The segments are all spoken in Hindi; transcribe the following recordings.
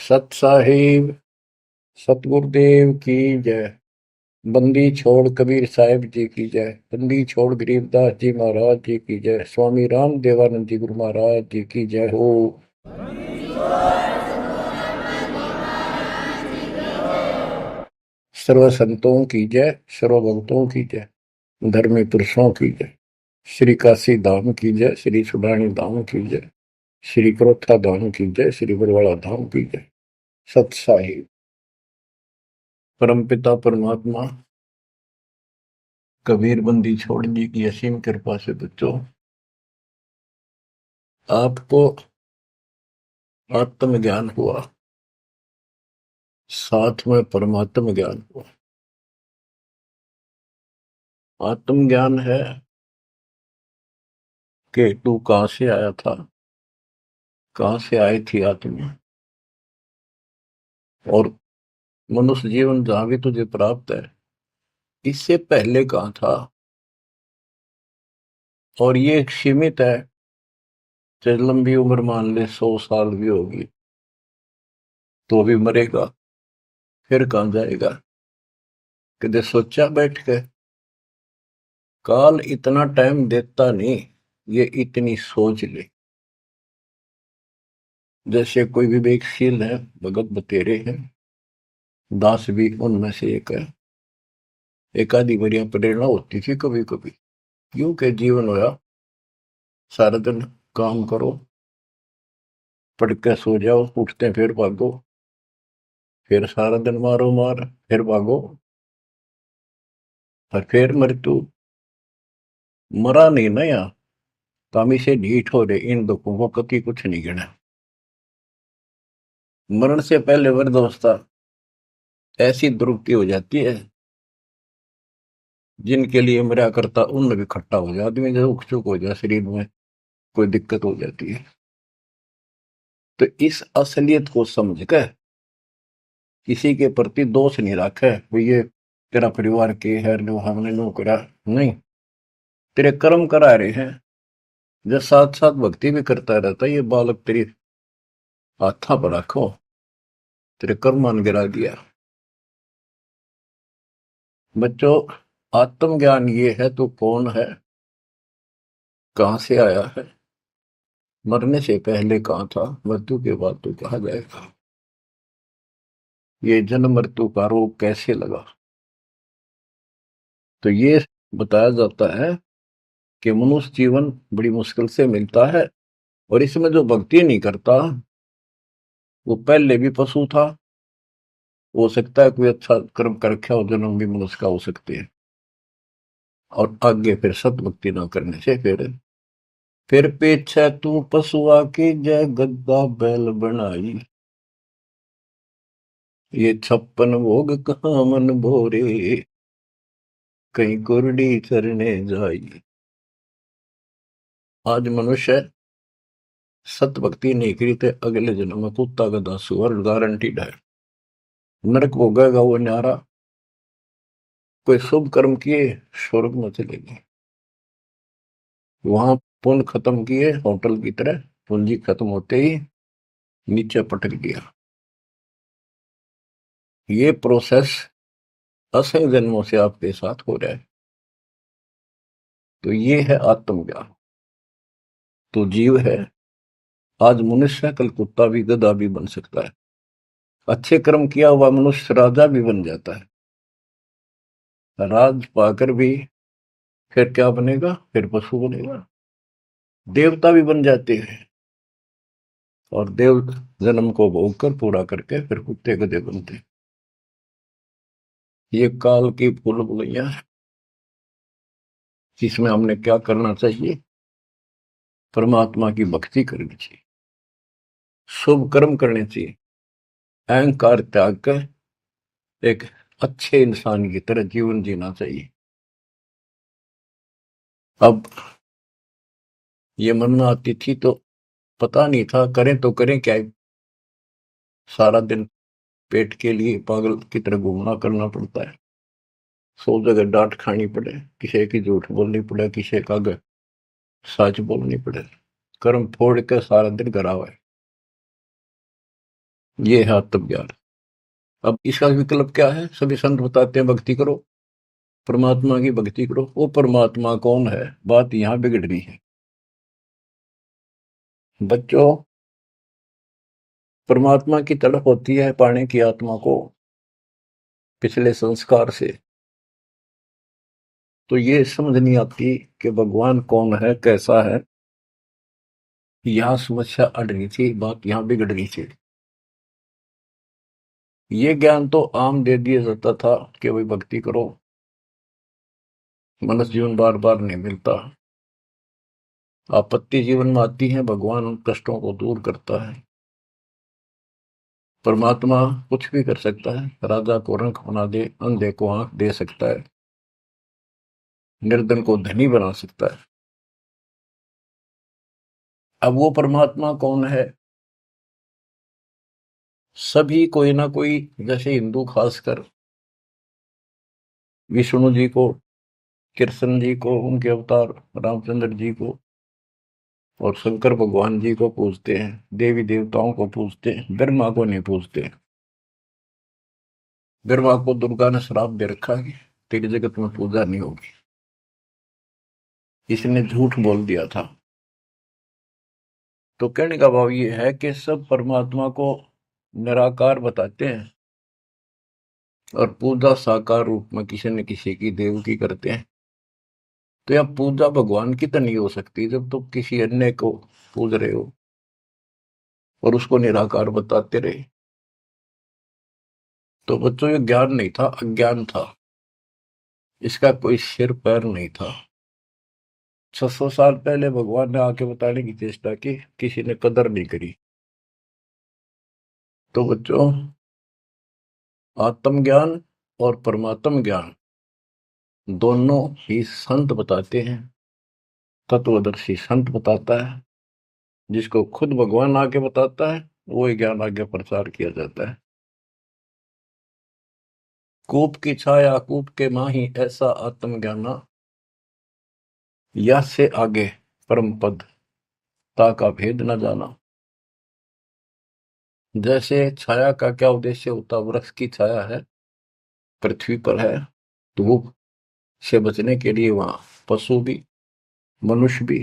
सत साहिब सतगुरुदेव की जय। बंदी छोड़ कबीर साहिब जी की जय। बंदी छोड़ गरीबदास जी महाराज जी की जय। स्वामी राम देवानंद जी गुरु महाराज जी की जय हो। सर्व संतों की जय, सर्व भक्तों की जय, धर्मी पुरुषों की जय। श्री काशी धाम की जय, श्री सुडानी धाम की जय, श्री क्रोथा धाम की जय, श्री बरवाड़ा धाम की जय। सत साहिब परमपिता परमात्मा कबीर बंदी छोड़ जी की असीम कृपा से बच्चों आपको आत्म ज्ञान हुआ, साथ में परमात्म ज्ञान हुआ। आत्म ज्ञान है कि तू कहां से आया था, कहां से आई थी आत्मा, और मनुष्य जीवन जहां भी तुझे प्राप्त है इससे पहले कहां था। और ये एक सीमित है, चाहे लंबी उम्र मान ले 100 साल भी होगी तो भी मरेगा, फिर कहां जाएगा। कदे सोचा बैठ के काल इतना टाइम देता नहीं, ये इतनी सोच ले। जैसे कोई विवेकशील है, भगत बतेरे हैं, दास भी उनमें से एक है। एक आधी बढ़िया प्रेरणा होती थी कभी कभी, क्यों के जीवन होया सारा दिन काम करो, पढ़ के सो जाओ, उठते फिर भागो, फिर सारा दिन मारो मार, फिर भागो, और फिर मृत्यु। मरा नहीं ना यहाँ, कामी से ढीठ हो रहे, इन दुखों को कति कुछ नहीं गिना। मरण से पहले वृद्धावस्था ऐसी दुर्गति हो जाती है, जिनके लिए मरा करता उन भी खट्टा हो जाए, आदमी जब उख चुक हो जाए, शरीर में कोई दिक्कत हो जाती है। तो इस असलियत को समझ कर किसी के प्रति दोष नहीं रखे, वो ये तेरा परिवार के है, हमने नो करा नहीं, तेरे कर्म करा रहे हैं। जब साथ साथ भक्ति भी करता रहता, ये बालक तेरी हाथा पर रखो, तेरे कर्म गिरा दिया। बच्चों, आत्मज्ञान ये है तू कौन है, कहां से आया है, मरने से पहले कहां था, मृत्यु के बाद तू कहां जाएगा, ये जन्म मृत्यु का रोग कैसे लगा। तो ये बताया जाता है कि मनुष्य जीवन बड़ी मुश्किल से मिलता है, और इसमें जो भक्ति नहीं करता वो पहले भी पशु था, हो सकता है कोई अच्छा कर्म कर रखा हो, जन्म भी मनुष्य का हो सकते हैं, और आगे फिर सत भक्ति न करने से फिर पीछे तू पशुआ की जय गद्दा बैल बनाई, ये 56 भोग कहाँ मन भोरे, कहीं कुरडी चरने जाई। आज मनुष्य सत भक्ति नहीं करी तो अगले जन्म में कुत्ता गधा सुअर गारंटीड है, नरक भोगेगा वो न्यारा। कोई शुभ कर्म किए स्वर्ग में चलेगी, वहां पुण्य खत्म किए होटल की तरह, पूंजी खत्म होते ही नीचे पटक दिया। ये प्रोसेस असंख्य जन्मों से आपके साथ हो रहा है। तो ये है आत्मज्ञान। तो जीव है, आज मनुष्य कल कुत्ता भी गधा भी बन सकता है, अच्छे कर्म किया हुआ मनुष्य राजा भी बन जाता है, राज पाकर भी फिर क्या बनेगा, फिर पशु बनेगा, देवता भी बन जाते हैं, और देव जन्म को भोग कर पूरा करके फिर कुत्ते गधे बनते हैं। ये काल की भूल भुलैया है, जिसमें हमने क्या करना चाहिए, परमात्मा की भक्ति करनी चाहिए, शुभ कर्म करने चाहिए, अहंकार त्याग कर एक अच्छे इंसान की तरह जीवन जीना चाहिए। अब ये मन में आती थी तो पता नहीं था करें तो करें क्या, सारा दिन पेट के लिए पागल की तरह घूमना करना पड़ता है, 100 जगह डांट खानी पड़े, किसी की झूठ बोलनी पड़े, किसी का सच बोलनी पड़े, कर्म फोड़ के सारा दिन करा हुआ है। ये है आत्मज्ञान। अब इसका विकल्प क्या है? सभी संत बताते हैं भक्ति करो, परमात्मा की भक्ति करो। वो परमात्मा कौन है, बात यहां बिगड़ रही है बच्चों। परमात्मा की तड़प होती है पाने की आत्मा को पिछले संस्कार से। तो ये समझ नहीं आती कि भगवान कौन है, कैसा है। यहां समस्या अड़ रही थी, बात यहां बिगड़ रही थी। ये ज्ञान तो आम दे दिया जाता था कि भाई भक्ति करो, मनुष्य जीवन बार बार नहीं मिलता, आपत्ति जीवन में आती है, भगवान उन कष्टों को दूर करता है। परमात्मा कुछ भी कर सकता है, राजा को रंक बना दे, अंधे को आंख दे सकता है, निर्धन को धनी बना सकता है। अब वो परमात्मा कौन है? सभी कोई ना कोई, जैसे हिंदू खासकर विष्णु जी को, कृष्ण जी को, उनके अवतार रामचंद्र जी को और शंकर भगवान जी को पूजते हैं, देवी देवताओं को पूजते हैं, ब्रह्मा को नहीं पूजते। ब्रह्मा को दुर्गा ने श्राप दे रखा है कि तेरी जगत में पूजा नहीं होगी, इसने झूठ बोल दिया था। तो कहने का भाव ये है कि सब परमात्मा को निराकार बताते हैं और पूजा साकार रूप में किसी न किसी की देव की करते हैं। तो यह पूजा भगवान की तो नहीं हो सकती जब तुम किसी अन्य को पूज रहे हो और उसको निराकार बताते रहे। तो बच्चों ये ज्ञान नहीं था, अज्ञान था। इसका कोई सिर पैर नहीं था। 600 साल पहले भगवान ने आके बताने की चेष्टा की, किसी ने कदर नहीं करी। तो बच्चों, आत्मज्ञान और परमात्म ज्ञान दोनों ही संत बताते हैं, तत्वदर्शी संत बताता है। जिसको खुद भगवान आके बताता है वो ज्ञान आगे प्रचार किया जाता है। कूप की छाया कूप के माही, ऐसा आत्मज्ञाना, या से आगे परम पद ता का भेद न जाना। जैसे छाया का क्या उद्देश्य होता, वृक्ष की छाया है, पृथ्वी पर है, धूप से बचने के लिए वहां पशु भी मनुष्य भी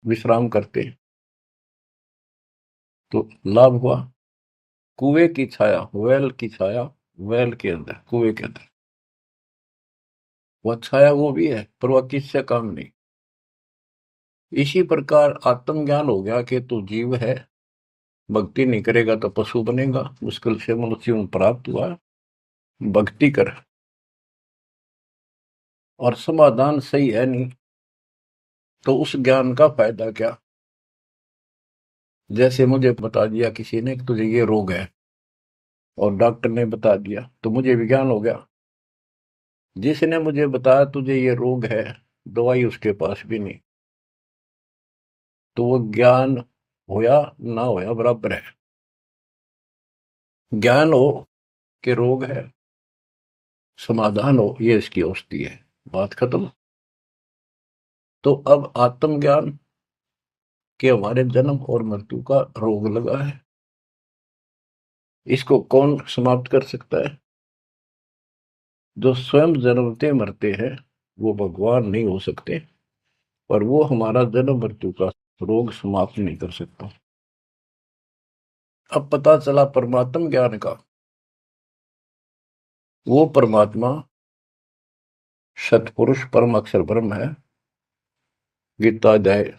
विश्राम करते हैं। तो लाभ हुआ। कुएं की छाया, वेल की छाया, वेल के अंदर, कुएं के अंदर वह छाया वो भी है, पर वह किससे काम नहीं। इसी प्रकार आत्मज्ञान हो गया कि तू जीव है, भक्ति नहीं करेगा तो पशु बनेगा, मुश्किल से मनुष्य में प्राप्त हुआ, भक्ति कर। और समाधान सही है नहीं तो उस ज्ञान का फायदा क्या? जैसे मुझे बता दिया किसी ने कि तुझे ये रोग है और डॉक्टर ने बता दिया तो मुझे विज्ञान हो गया। जिसने मुझे बताया तुझे ये रोग है, दवाई उसके पास भी नहीं, तो वो ज्ञान होया ना होया बराबर है। ज्ञान हो कि रोग है, समाधान हो ये इसकी औषधि है, बात खत्म। तो अब आत्मज्ञान के हमारे जन्म और मृत्यु का रोग लगा है, इसको कौन समाप्त कर सकता है? जो स्वयं जन्मते मरते हैं वो भगवान नहीं हो सकते, और वो हमारा जन्म मृत्यु का रोग समाप्त नहीं कर सकता। अब पता चला परमात्म ज्ञान का, वो परमात्मा सतपुरुष परम अक्षर ब्रह्म है। गीता अध्याय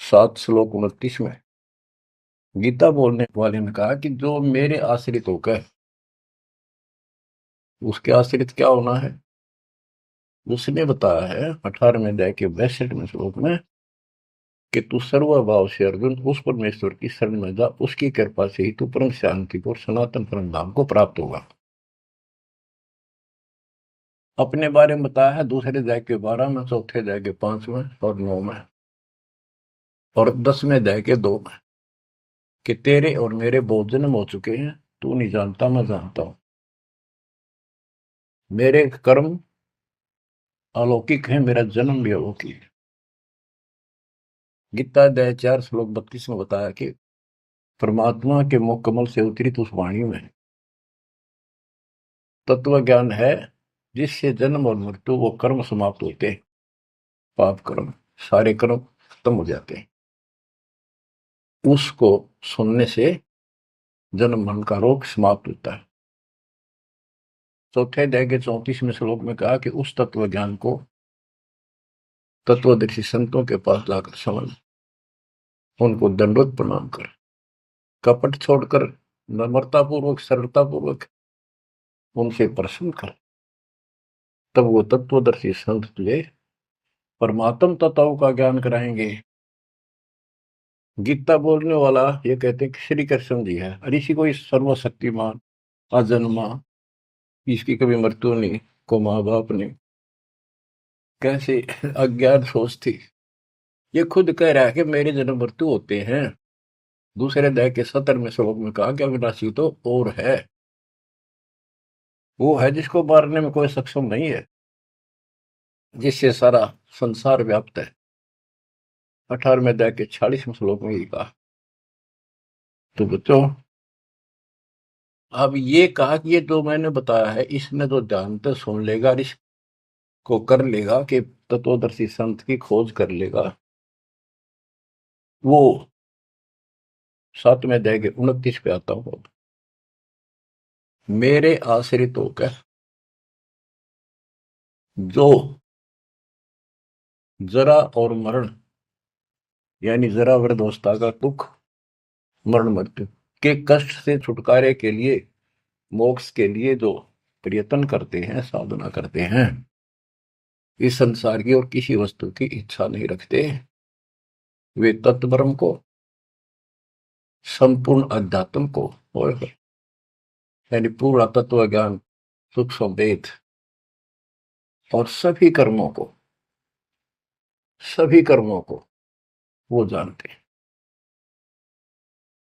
7 श्लोक 29 में गीता बोलने वाले ने कहा कि जो मेरे आश्रित होकर, उसके आश्रित क्या होना है? उसने बताया है 18वें अध्याय के 62वें श्लोक में कि तू सर्वभाव से अर्जुन उस परमेश्वर की शरण में जा, उसकी कृपा से ही तू परम शांति को, सनातन परम धाम को प्राप्त होगा। अपने बारे में बताया है दूसरे अध्याय के 12 में, चौथे अध्याय के 5 में और 9 में और 10वें अध्याय के 2 में कि तेरे और मेरे बहुत जन्म हो चुके हैं, तू नहीं जानता मैं जानता हूं, मेरे कर्म अलौकिक है, मेरा जन्म भी अलौकिक है। गीता अध्याय 4 श्लोक 32 में बताया कि परमात्मा के मुख कमल से उतरी उस वाणी में तत्व ज्ञान है, जिससे जन्म और मृत्यु वो कर्म समाप्त होते हैं। पाप कर्म, सारे कर्म खत्म हो जाते हैं। उसको सुनने से जन्म मरण का रोग समाप्त होता है। चौथे अध्याय के 34वें श्लोक में कहा कि उस तत्व ज्ञान को तत्वदर्शी संतों के पास जाकर समझ, उनको दंडवत प्रणाम कर, कपट छोड़कर नम्रता पूर्वक, सरलता पूर्वक उनसे प्रश्न कर, तब वो तत्वदर्शी संत तुझे परमात्म तत्वों का ज्ञान कराएंगे। गीता बोलने वाला ये कहते हैं कि श्री कृष्ण जी है, और इसी को इस सर्वशक्तिमान, अजन्मा, इसकी कभी मृत्यु नहीं, को माँ बाप ने कैसे अज्ञान सोच थी, ये खुद कह रहा है कि मेरे जन्म मृत्यु होते हैं। दूसरे अध्याय के 17वें श्लोक में कहा कि अविनाशी तो और है, वो है जिसको मारने में कोई सक्षम नहीं है, जिससे सारा संसार व्याप्त है। 18वें अध्याय के 46वें श्लोक में ये कहा। तो बच्चों, अब ये कहा कि ये जो मैंने बताया है, इसने तो ध्यान से सुन लेगा और इसको कर लेगा कि तत्वदर्शी संत की खोज कर लेगा, वो 7वें अध्याय के 29 पे आता हूं। मेरे आश्रित होकर जो जरा और मरण, यानी जरा वृद्धावस्था का दुख, मरण मृत्यु के कष्ट से छुटकारे के लिए, मोक्ष के लिए जो प्रयत्न करते हैं, साधना करते हैं, इस संसार की और किसी वस्तु की इच्छा नहीं रखते, वे तत्ब्रह्म को, संपूर्ण अध्यात्म को, और यानी पूरा तत्व ज्ञान, सूक्ष्म वेद और सभी कर्मों को वो जानते हैं।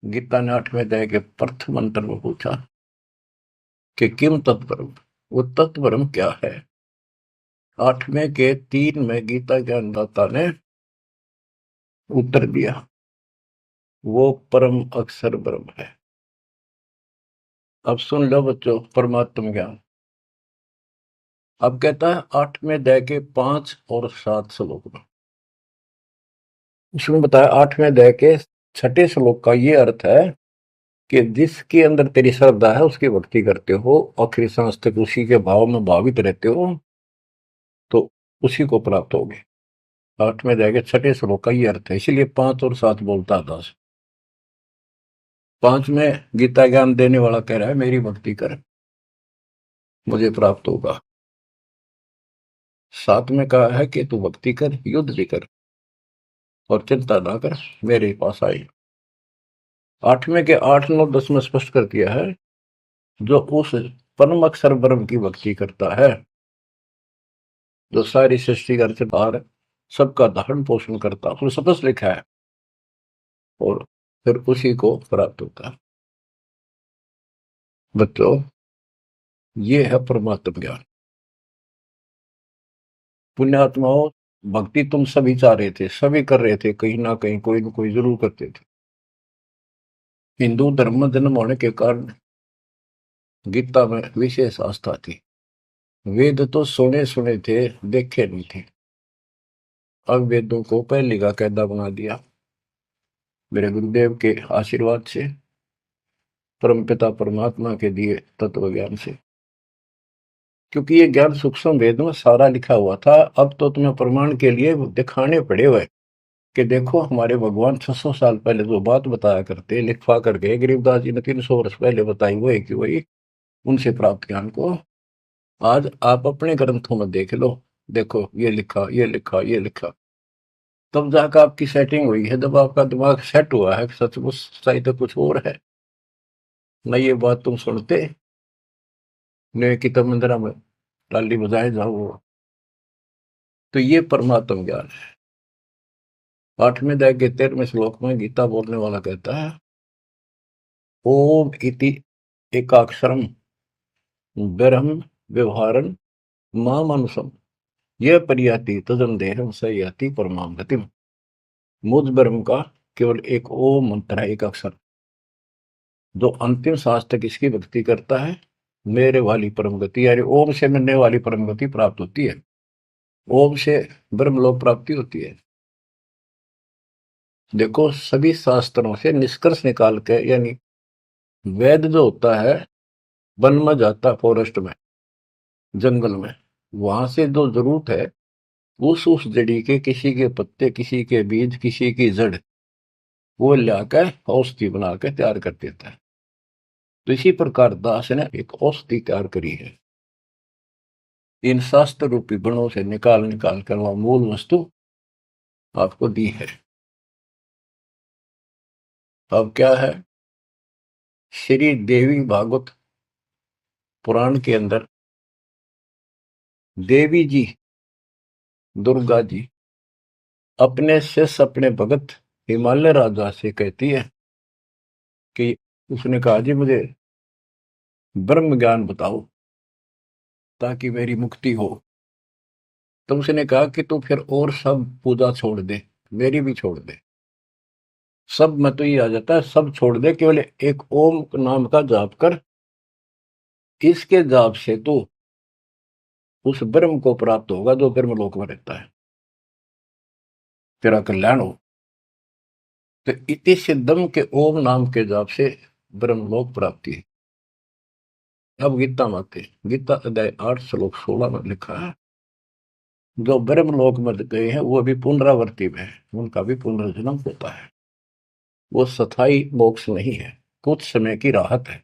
गीता ने 8वें अध्याय के प्रथम मंत्र में पूछा कि किम तत्ब्रह्म, वो तत्ब्रह्म क्या है। 8वें के 3 में गीता ज्ञानदाता ने उत्तर दिया, वो परम अक्षर ब्रह्म है। अब सुन लो बच्चों, परमात्म ज्ञान अब कहता है 8वें अध्याय के 5 और 7 श्लोक में, उसमें बताया 8वें अध्याय के 6ठे श्लोक का ये अर्थ है कि जिसके अंदर तेरी श्रद्धा है, उसकी भक्ति करते हो, आखिरी सांस तक उसी के भाव में भावित रहते हो, तो उसी को प्राप्त होगे। 8वें अध्याय के 6ठे श्लोक का ये अर्थ है, इसलिए 5 और 7 बोलता था। 5 में गीता ज्ञान देने वाला कह रहा है मेरी भक्ति कर, मुझे प्राप्त होगा। 7 में कहा है कि तू भक्ति कर, युद्ध भी कर और चिंता ना कर, मेरे पास आई। 8वें के 8, 9, 10 में स्पष्ट कर दिया है, जो उस परम अक्षर ब्रह्म की भक्ति करता है, जो सारी सृष्टि का रचनहार, सबका धारण पोषण करता, उसमें स्पष्ट लिखा है, और फिर उसी को प्राप्त होता है। बच्चों, ये है परमात्म ज्ञान। पुण्यात्माओं, भक्ति तुम सभी चाह रहे थे, सभी कर रहे थे, कहीं ना कहीं कोई न कोई जरूर करते थे। हिंदू धर्म में जन्म होने के कारण गीता में विशेष आस्था थी। वेद तो सुने सुने थे, देखे नहीं थे। अब वेदों को पहले का कायदा बना दिया मेरे गुरुदेव के आशीर्वाद से, परमपिता परमात्मा के दिए तत्व ज्ञान से, क्योंकि ये ज्ञान सूक्ष्म वेद में सारा लिखा हुआ था। अब तो तुम्हें प्रमाण के लिए दिखाने पड़े हुए कि देखो हमारे भगवान 600 साल पहले जो बात बताया करते, लिखवा कर गए, गरीबदास जी ने 300 वर्ष पहले बताई, वो कि वही उनसे प्राप्त ज्ञान को आज आप अपने ग्रंथों में देख लो। देखो ये लिखा, ये लिखा, ये लिखा, तब जाकर आपकी सेटिंग हुई है, जब आपका दिमाग सेट हुआ है, सचमुच सही तो कुछ और है न, ये बात तुम सुनते ने कि तब मंदिरा में टाली बजाए जाओ। तो ये परमात्म ज्ञान है। 8वें अध्याय के 13वें श्लोक में गीता बोलने वाला कहता है, ओम इति एकाक्षरम ब्रह्म व्यवहारन मामनुषम यह परियाति तजम देहम सयाति परमाम गतिम। मुझ ब्रह्म का केवल एक ओम मंत्र है, एक अक्षर, जो अंतिम सांस तक इसकी भक्ति करता है, मेरे वाली परम गति, यानी ओम से मिलने वाली परम गति प्राप्त होती है। ओम से ब्रह्मलोक प्राप्ति होती है। देखो, सभी शास्त्रों से निष्कर्ष निकाल के, यानी वेद जो होता है, वन में जाता है, फॉरेस्ट में, जंगल में, वहां से जो जरूरत है उस जड़ी के, किसी के पत्ते, किसी के बीज, किसी की जड़, वो लाकर औषधि बना के तैयार कर देता है। तो इसी प्रकार दास ने एक औषधि तैयार करी है, इन शास्त्र रूपी गुणों से निकाल निकाल कर वह मूल वस्तु आपको दी है। अब क्या है, श्री देवी भागवत पुराण के अंदर देवी जी, दुर्गा जी, अपने शिष्य, अपने भगत हिमालय राजा से कहती है कि, उसने कहा जी मुझे ब्रह्म ज्ञान बताओ ताकि मेरी मुक्ति हो। तो उसने कहा कि तू फिर और सब पूजा छोड़ दे, मेरी भी छोड़ दे, सब में तो ये आ जाता है, सब छोड़ दे, केवल एक ओम नाम का जाप कर, इसके जाप से तो उस ब्रह्म को प्राप्त होगा जो ब्रह्म लोक में रहता है, तेरा कल्याण हो। तो इति सिद्धम के ओम नाम के जाप से ब्रह्मलोक प्राप्ति है। अब गीता माते, गीता अध्याय 8 श्लोक 16 में लिखा है, जो ब्रह्मलोक में गए हैं वो अभी पुनरावर्ती में है, उनका भी पुनर्जन्म होता है। वो स्थायी मोक्ष नहीं है, कुछ समय की राहत है।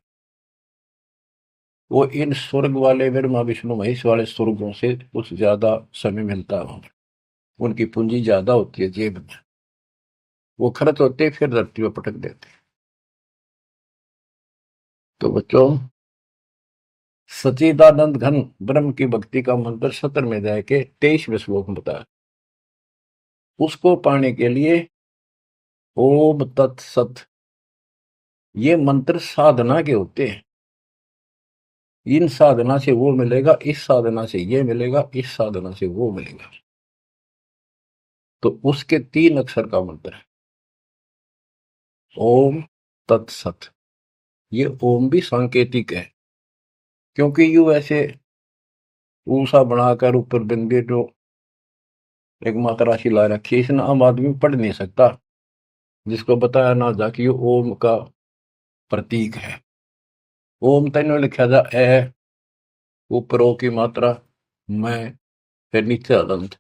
वो इन स्वर्ग वाले ब्रह्मा विष्णु महेश वाले स्वर्गों से कुछ ज्यादा समय मिलता है, उनकी पूंजी ज्यादा होती है जेब में, वो खर्च होते फिर धरती में पटक देते। तो बच्चों, सच्चिदानंद घन ब्रह्म की भक्ति का मंत्र 17वें अध्याय के 23वें श्लोक में बताया। उसको पाने के लिए ओम तत्सत, ये मंत्र साधना के होते हैं। इन साधना से वो मिलेगा, इस साधना से ये मिलेगा, इस साधना से वो मिलेगा। तो उसके 3 अक्षर का मंत्र है ओम तत्सत। ये ओम भी सांकेतिक है, क्योंकि यू ऐसे ऊषा बनाकर ऊपर बिंदी जो एक मात्रा राशि ला रखी है, इसने आम आदमी पढ़ नहीं सकता, जिसको बताया ना जा कि ये ओम का प्रतीक है। ओम तेनो लिखा जा ए, ऊपर ओ की मात्रा, मैं, फिर नीचे अदंत,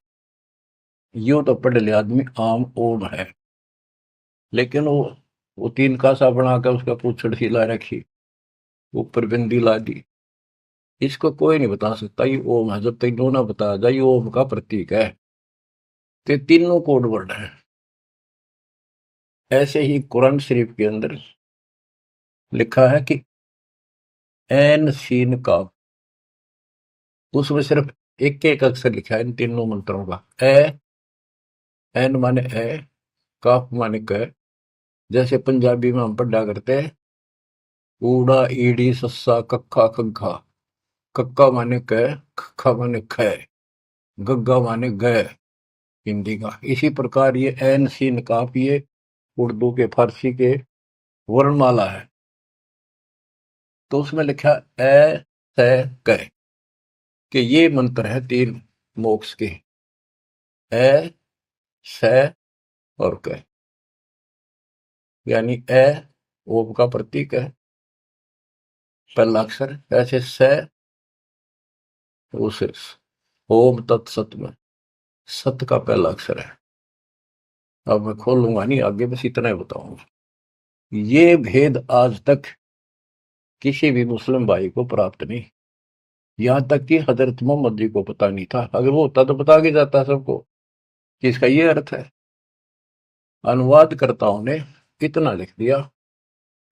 यूं तो पढ़ लिया आदमी आम ओम है, लेकिन वो 3 कासा बनाकर उसका पूछड़ सी ला रखी, ऊपर बिंदी ला दी, इसको कोई नहीं बता सकता ये ओम है जब तक ना बताया जाए ये ओम का प्रतीक है। तो तीनों कोड वर्ड है। ऐसे ही कुरान शरीफ के अंदर लिखा है कि एन सीन का, उसमें सिर्फ एक एक अक्षर लिखा है इन तीनों मंत्रों का। ए, एन माने ए, काफ माने क, जैसे पंजाबी में हम पढ़ा करते हैं ऊड़ा ईड़ी सस्सा कक्का खग्गा, कक्का माने क, खक्का माने ख, गग्गा माने ग, हिंदी का। इसी प्रकार ये एन सीन काफ, ये उर्दू के, फारसी के वर्णमाला है। तो उसमें लिखा ए से क, कि ये मंत्र है 3 मोक्ष के, ए से और क, यानी ए ओम का प्रतीक है, पहला अक्षर, ऐसे से उस ओम तत्सत में सत का पहला अक्षर है। अब मैं खोलूंगा नहीं आगे, बस इतना ही बताऊंगा। ये भेद आज तक किसी भी मुस्लिम भाई को प्राप्त नहीं, यहां तक कि हजरत मोहम्मद जी को पता नहीं था। अगर वो होता तो बता के जाता सबको कि इसका ये अर्थ है। अनुवादकर्ताओं ने इतना लिख दिया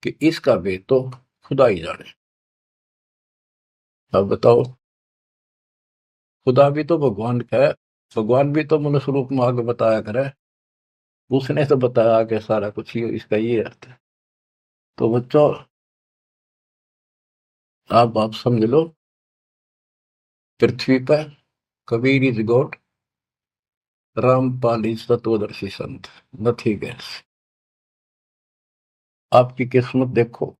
कि इसका भेद तो खुदा ही जाने। अब बताओ, खुदा भी तो भगवान का है, भगवान भी तो मनुष्य रूप में आगे बताया करे, उसने तो बताया कि सारा कुछ ही इसका ये अर्थ है। तो बच्चों, आप समझ लो, पृथ्वी पर Kabir is God, Rampal is तत्वदर्शी संत, नथिंग एल्स। आपकी किस्मत देखो,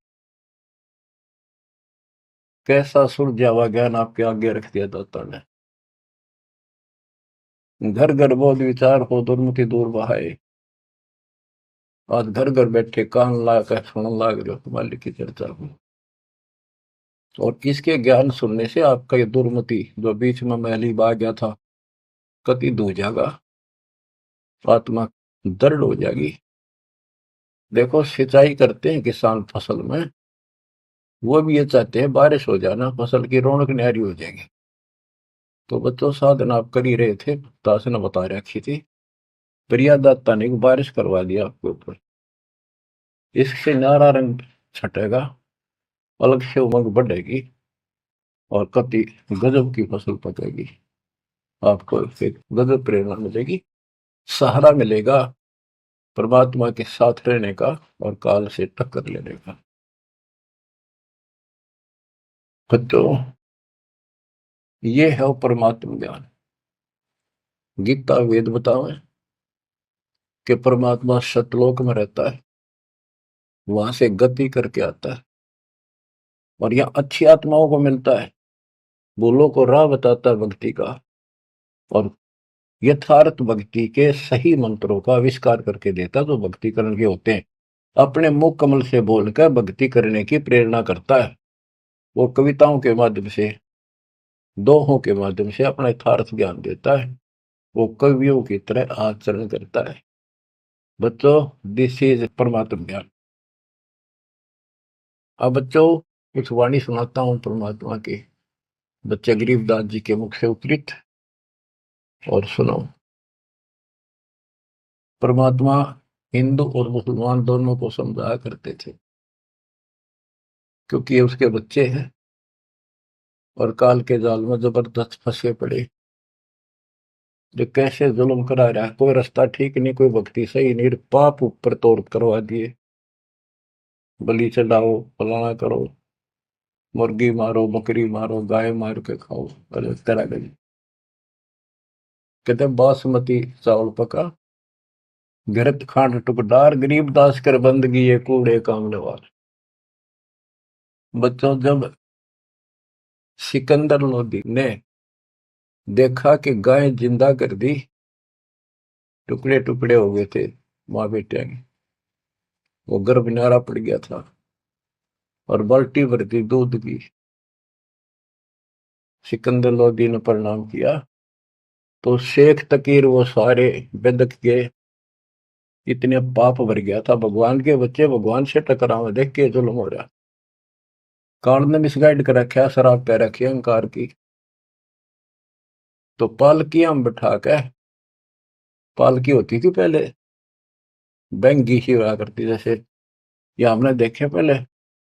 कैसा सुलझा हुआ ज्ञान आपके आगे रख दिया दाता ने। घर घर बोध विचार हो दुर्मति दूर बहाए। आज घर घर बैठे कान ला कर सुनने लाग रहे हो मालिक की चर्चा को। और इसके ज्ञान सुनने से आपका ये दुर्मति जो बीच में मैली बा गया था कति दूर जाएगा, आत्मा दृढ़ हो जाएगी। देखो सिंचाई करते हैं किसान फसल में, वो भी ये चाहते हैं बारिश हो जाना, फसल की रौनक न्यारी हो जाएगी। तो बच्चों साधन आप कर ही रहे थे, दास ने बता रखी थी, प्रिया दत्ता ने बारिश करवा दिया आपके ऊपर। इससे नारा रंग छटेगा, अलग से उमंग बढ़ेगी और कति गजब की फसल पकेगी। आपको एक गजब प्रेरणा मिलेगी, सहारा मिलेगा परमात्मा के साथ रहने का और काल से टक्कर लेने का। बच्चों ये है परमात्मा ज्ञान। गीता वेद बतावे कि परमात्मा सतलोक में रहता है, वहां से गति करके आता है और यहाँ अच्छी आत्माओं को मिलता है, बोलो को राह बताता है भक्ति का और यथार्थ भक्ति के सही मंत्रों का आविष्कार करके देता जो भक्ति करने के होते हैं। अपने मुख कमल से बोलकर भक्ति करने की प्रेरणा करता है। वो कविताओं के माध्यम से, दोहों के माध्यम से अपना यथार्थ ज्ञान देता है। वो कवियों की तरह आचरण करता है। बच्चों दिस इज परमात्मा ज्ञान। अब बच्चों कुछ वाणी सुनाता हूं परमात्मा की, बच्चे गरीबदास जी के मुख से उतरित, और सुनो। परमात्मा हिंदू और मुसलमान दोनों को समझाया करते थे, क्योंकि ये उसके बच्चे हैं और काल के जाल में जबरदस्त फंसे पड़े। जो कैसे जुल्म करा रहा है, कोई रास्ता ठीक नहीं, कोई भक्ति सही नहीं, पाप ऊपर तोड़ करवा दिए, बलि चढ़ाओ, फलाना करो, मुर्गी मारो, बकरी मारो, गाय मार के खाओ, अलग तरह का। कहते बासमती चावल पका, घृत खांड टुकडार, गरीब दास कर बंदगी ये कूड़े काम नवार। बच्चों जब सिकंदर लोदी ने देखा कि गाय जिंदा कर दी, टुकड़े टुकड़े हो गए थे माँ बेटे के, वो गर्भ नारा पड़ गया था और बाल्टी भर दी दूध की। सिकंदर लोदी ने प्रणाम किया तो शेख तकीर वो सारे बेदक के इतने पाप भर गया था, भगवान के बच्चे भगवान से टकराव देख के जुल्म हो रहा। काल ने मिसगाइड कर रखा, शराब पै रखी अहंकार की। तो पालकियां में बिठा के, पालकी होती थी पहले बैंगी सी हुआ करती, जैसे ये हमने देखे पहले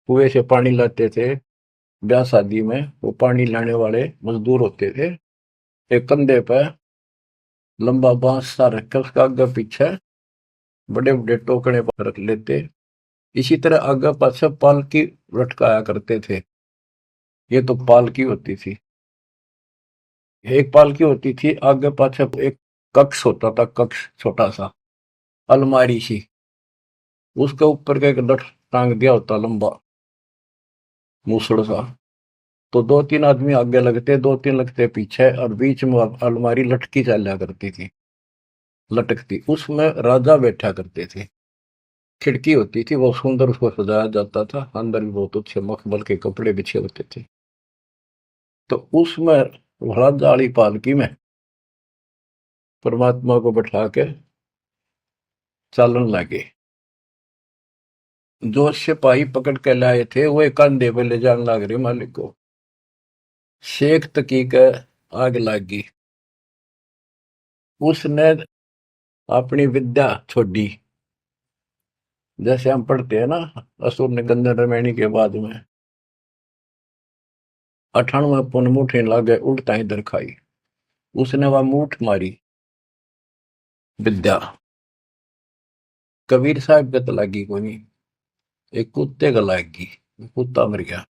कुएं से पानी लाते थे ब्याह शादी में, वो पानी लाने वाले मजदूर होते थे, एक कंधे पे लंबा बांस सा रखकर उसका आगे पीछे बड़े बड़े टोकरे पर रख लेते। इसी तरह आगे पाछे पालकी लटकाया करते थे। ये तो पालकी होती थी। एक पालकी होती थी, आगे पाछे एक कक्ष होता था, कक्ष छोटा सा अलमारी सी, उसके ऊपर का एक लठ टांग दिया होता लंबा मूसड़ सा। तो दो तीन आदमी आगे लगते, दो तीन लगते पीछे, और बीच में अलमारी लटकी चला करती थी, लटकती, उसमें राजा बैठा करते थे। खिड़की होती थी, बहुत सुंदर उसको सजाया जाता था, अंदर भी बहुत अच्छे मखमल के कपड़े बिछे होते थे। तो उसमें राजा वाली पालकी में परमात्मा को बैठा के चालन लगे। जो सिपाही पकड़ के लाए थे वो एक कंधे पे ले जाने लग रहे मालिक को। शेख तकी का आग लगी, उसने अपनी विद्या छोड़ी। जैसे हम पढ़ते हैं ना, असुर ने गंधर्व रमैनी के बाद में 98 पुन मुठे लागे उल्टा इधर खाई, उसने वह मूठ मारी विद्या। कबीर साहब के तो लगी कोई नहीं, एक कुत्ते का लागी, कुत्ता मर गया।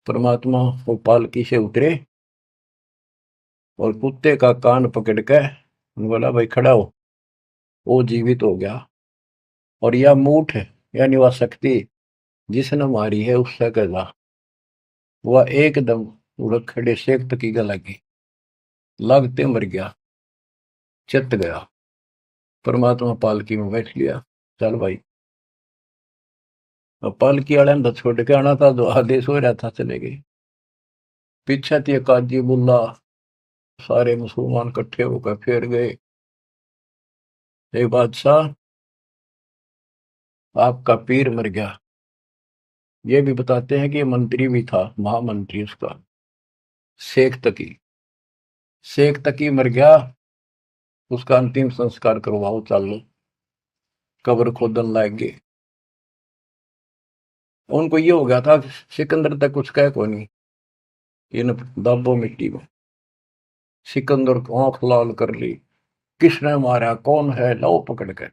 परमात्मा वो पालकी से उतरे और कुत्ते का कान पकड़ के बोला भाई खड़ा हो, वो जीवित हो गया। और यह मूठ यानी वह शक्ति जिसने मारी है उससे कहा वह एकदम उड़क खड़े सेक तकी का लगी, लगते मर गया, चित गया। परमात्मा पालकी में बैठ लिया, चल भाई। अब पालकी वाले ने तो छोड़ के आना था, जो आदेश हो रहा था चले गए। पीछे थी काजी बुल्ला, सारे मुसलमान इकट्ठे होकर फिर गए। एक बादशाह, आपका पीर मर गया। ये भी बताते हैं कि ये मंत्री भी था, महामंत्री उसका, शेख तकी। शेख तकी मर गया, उसका अंतिम संस्कार करवाओ, चलो कब्र खोदन लाएंगे। उनको ये हो गया था, सिकंदर तक कुछ कह को नहीं, इन दाबो मिट्टी में। सिकंदर को आंख लाल कर ली, किसने मारा, कौन है, लो पकड़ के।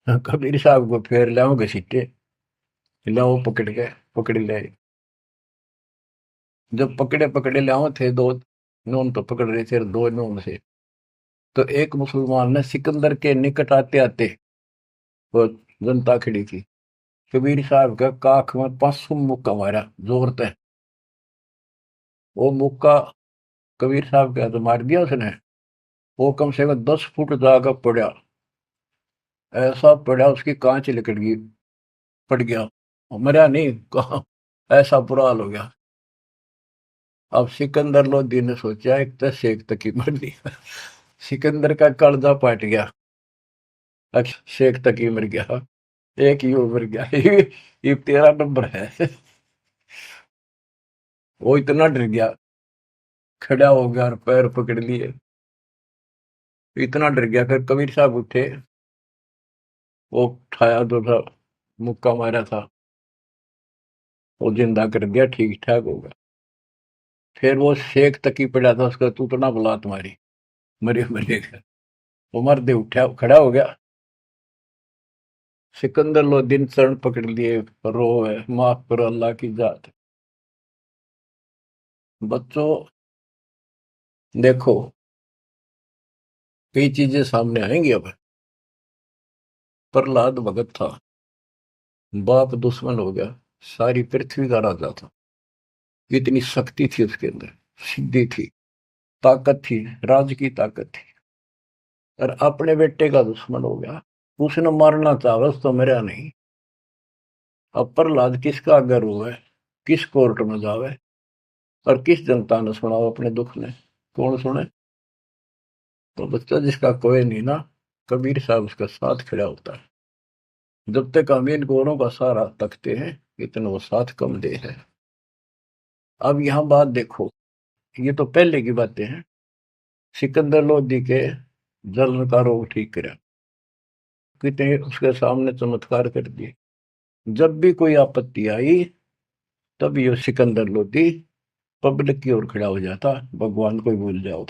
कबीर साहब को फिर लाओ घसीटे, लाओ पकड़ के, पकड़ ले। जब पकड़े पकड़े लाओ थे दो नून तो पकड़ रहे थे, दो नून से। तो एक मुसलमान ने सिकंदर के निकट आते आते, वो जनता खड़ी थी, कबीर साहब का काख में 500 मुक्का मारा जोर से। वो मुक्का कबीर साहब का तो मार दिया उसने, वो कम से कम 10 फुट जाकर पड़ा, ऐसा पड़ा उसकी कांच निकल गई, पड़ गया, मरा नहीं कहा, ऐसा बुरा हाल हो गया। अब सिकंदर लोधी ने सोचा एक तो शेख तक ही मर दिया, सिकंदर का कलजा पाट गया, शेख तक ही मर गया, एक ही मर गया। ये 13 नंबर है। वो इतना डर गया, खड़ा हो गया और पैर पकड़ लिए, इतना डर गया। फिर कबीर साहब उठे, वो उठाया जो था, मुक्का मारा था, वो जिंदा कर दिया, ठीक ठाक हो गया। फिर वो शेख तक ही पड़ा था, उसका तू तो ना बुला तुम्हारी, मरे मरेगा। वो मर्दे उठा, खड़ा हो गया। सिकंदर लोधी ने चरण पकड़ लिए, रो है, माफ करो अल्लाह की जात। बच्चों देखो, कई चीजें सामने आएंगी अब। प्रहलाद भगत था, बाप दुश्मन हो गया, सारी पृथ्वी का राजा था, इतनी शक्ति थी उसके अंदर, सिद्धि थी, ताकत थी, राज की ताकत थी, और अपने बेटे का दुश्मन हो गया। उसने मारना चाहा, तो मरा नहीं। अब प्रहलाद किसका अगर हुआ है, किस कोर्ट में जावे, और किस जनता ने सुनाओ अपने दुख ने, कौन सुने। तो बच्चा जिसका कोई नहीं ना, कबीर साहब उसका साथ खड़ा होता है। जब तक हम इन गोरों का सहारा तकते हैं, इतना वो साथ कम दे है। अब यहाँ बात देखो, ये तो पहले की बातें हैं। सिकंदर लोधी के जलन का रोग ठीक करा, कितने उसके सामने चमत्कार कर दिए। जब भी कोई आपत्ति आई, तब ये सिकंदर लोधी पब्लिक की ओर खड़ा हो जाता, भगवान को ही भूल जाओ।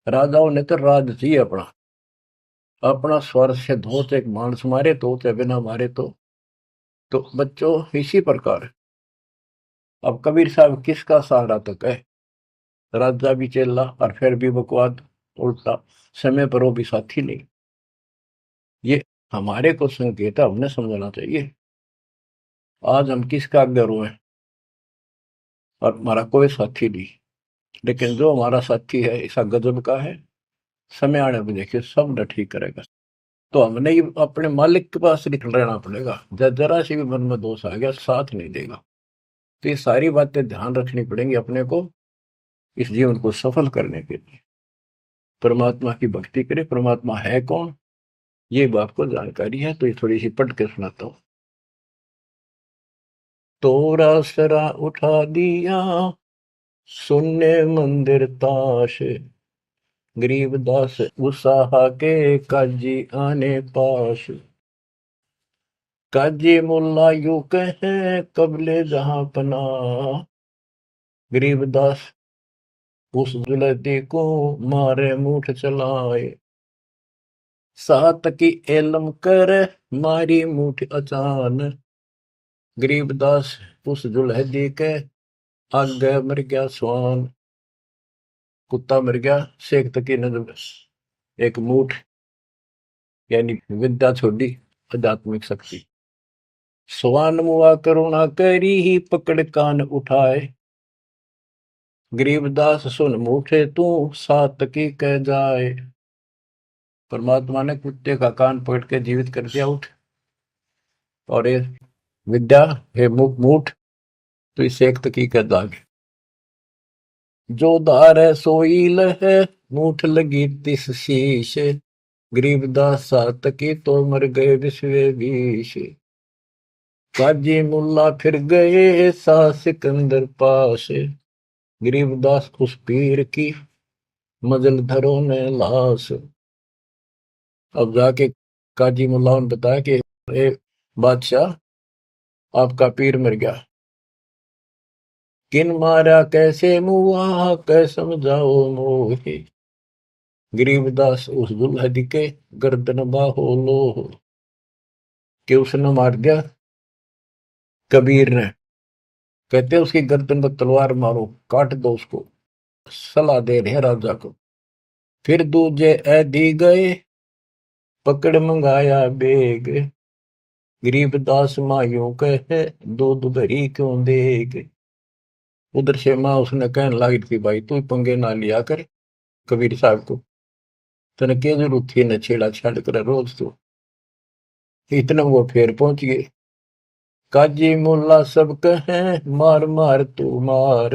राजाओं ने तो राज चाहिए अपना, अपना स्वर से धो, एक मानस मारे तो चाहे बिना मारे तो बच्चों इसी प्रकार। अब कबीर साहब किसका सहारा तक है, राजा भी चेला और फिर भी बकवाद उल्टा, समय पर वो भी साथी नहीं। ये हमारे को संकेत है, हमने समझना चाहिए। आज हम किसका गर्व है, और हमारा कोई साथी नहीं, लेकिन जो हमारा साथी है ऐसा गजब का है, समय आने में देखिए सब न ठीक करेगा। तो हमने ही अपने मालिक के पास निकल रहना पड़ेगा, जरा सी भी मन में दोष आ गया, साथ नहीं देगा। तो ये सारी बातें ध्यान रखनी पड़ेंगी अपने को, इस जीवन को सफल करने के लिए। परमात्मा की भक्ति करें। परमात्मा है कौन, ये बात को जानकारी है, तो ये थोड़ी सी पढ़ के सुनाता हूँ। तोरा सरा उठा दिया, सुनने मंदिर ताश, गरीबदास उसाहा के काजी आने पास। काजी मुल्ला यू कहे कबले जहां पना, गरीबदास उस जुलती को मारे मुठ चलाए। सात की एलम कर मारी मुठ अचान, गरीबदास उस जुलहदी के आगे मर गया स्वान। कुत्ता मर गया, शेख तकी ने एक मूठ यानी विद्या छोड़ी, आध्यात्मिक शक्ति। स्वान मुआ करुणा करी ही पकड़ कान उठाए। गरीबदास सुन मूठे तू सात की कह जाए। परमात्मा ने कुत्ते का कान पकड़ के जीवित कर दिया, उठ। और ये विद्या हे मूठ, तो इसे एक तकी कह दाग। जो धार है सोई लह मूठ लगी तिस शीश। गरीबदास सात की तो मर गए विश्वे बीश। काजी मुल्ला फिर गए सा सिकंदर पास। गरीबदास उस पीर की मजल धरो ने लाश। अब जाके काजी मुल्ला ने बताया कि ए बादशाह, आपका पीर मर गया। किन मारा कैसे मुआ कै समझाओ मोहे। गरीबदास उस दुल्हन के गर्दन बाहो लो। कि उसने मार दिया कबीर ने। कहते उसकी गर्दन पर तलवार मारो, काट दो उसको। सलाह दे रहे राजा को। फिर दूजे ऐदी गए पकड़ मंगाया बेग। गरीबदास मायूं कहे दूध भरी क्यों देग। उधर से माँ उसने कहने लगी थी, भाई तू पंगे ना लिया कर कबीर साहब को, तने क्या जरूरत थी न छेड़ा छाड़ कर रोज तो। इतना वो फिर पहुंच गए। काजी मुल्ला सब कहे मार मार तू मार।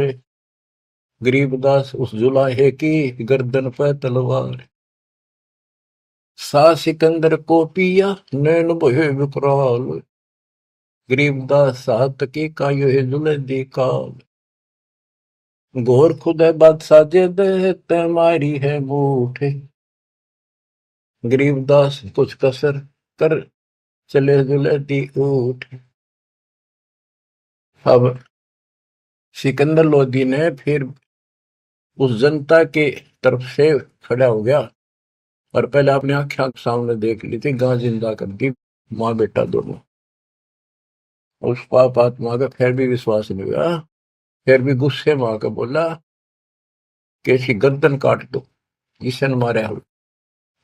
गरीबदास उस जुलाहे की गर्दन पर तलवार। सा सिकंदर को पिया नैन बोहे विकराल। गरीबदास सात की का यो जुलदी काल। घोर खुद है बादशाह जे दे मारी है बूठ। गरीबदास कुछ कसर कर चले जुलदी ऊठ। अब सिकंदर लोधी ने फिर उस जनता के तरफ से खड़ा हो गया और पहले अपने आंखें सामने देख ली थी, गां जिंदा कर दी, माँ बेटा दोनों। उस पाप आत्मा का फिर भी विश्वास नहीं हुआ। फिर भी गुस्से में आकर बोला कि इसकी गर्दन काट दो, जिसे न मारे हो।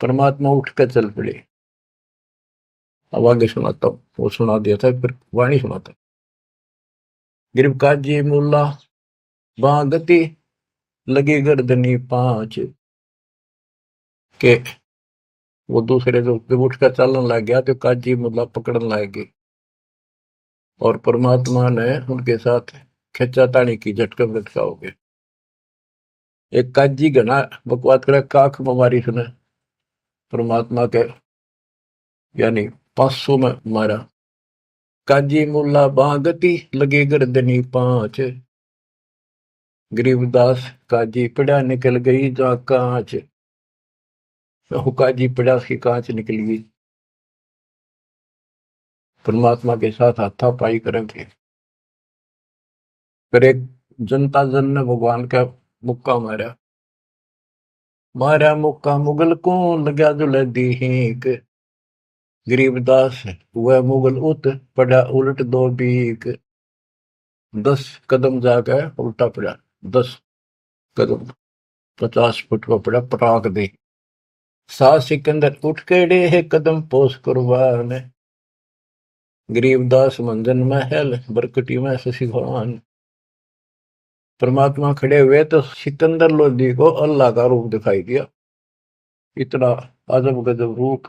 परमात्मा उठ कर चल पड़े। अब आगे सुनाता हूँ, वो सुना दिया था फिर वाणी सुनाता। गिरब काजी मुल्ला बागती लगी गर्दनी पांच। के वो दूसरे जो उठ कर चलन लग गया तो काजी मुल्ला पकड़न लग गए और परमात्मा ने उनके साथ खिंचा तानी की, झटका झटका हो गया। एक काजी घना बकवास करे, काख बीमारी सुने परमात्मा के यानी 500 में मारा। काजी मुल्ला बागती लगे गर्दनी पांच। गरीबदास काजी पड़ा निकल गई जा कांच। काजी पड़ा की कांच निकल गई। परमात्मा के साथ हाथापाई करेंगे। फिर एक जनता जन ने भगवान का मुक्का मारा। मारा मुक्का मुगल को लगा जुलदी हीक। गरीबदास वह मुगल उत पड़ा उलट दो बीक। 10 कदम जाकर उल्टा पड़ा, 10 कदम 50 फुट को पड़ा, पटाक दे। सा सिकंदर उठ के डे कदम पोस कुर्बान। गरीबदास मंजन महल बरकटी में शशि भगवान। परमात्मा खड़े हुए तो सिकंदर लोधी को अल्लाह का रूप दिखाई दिया। इतना अजब गजब रूप।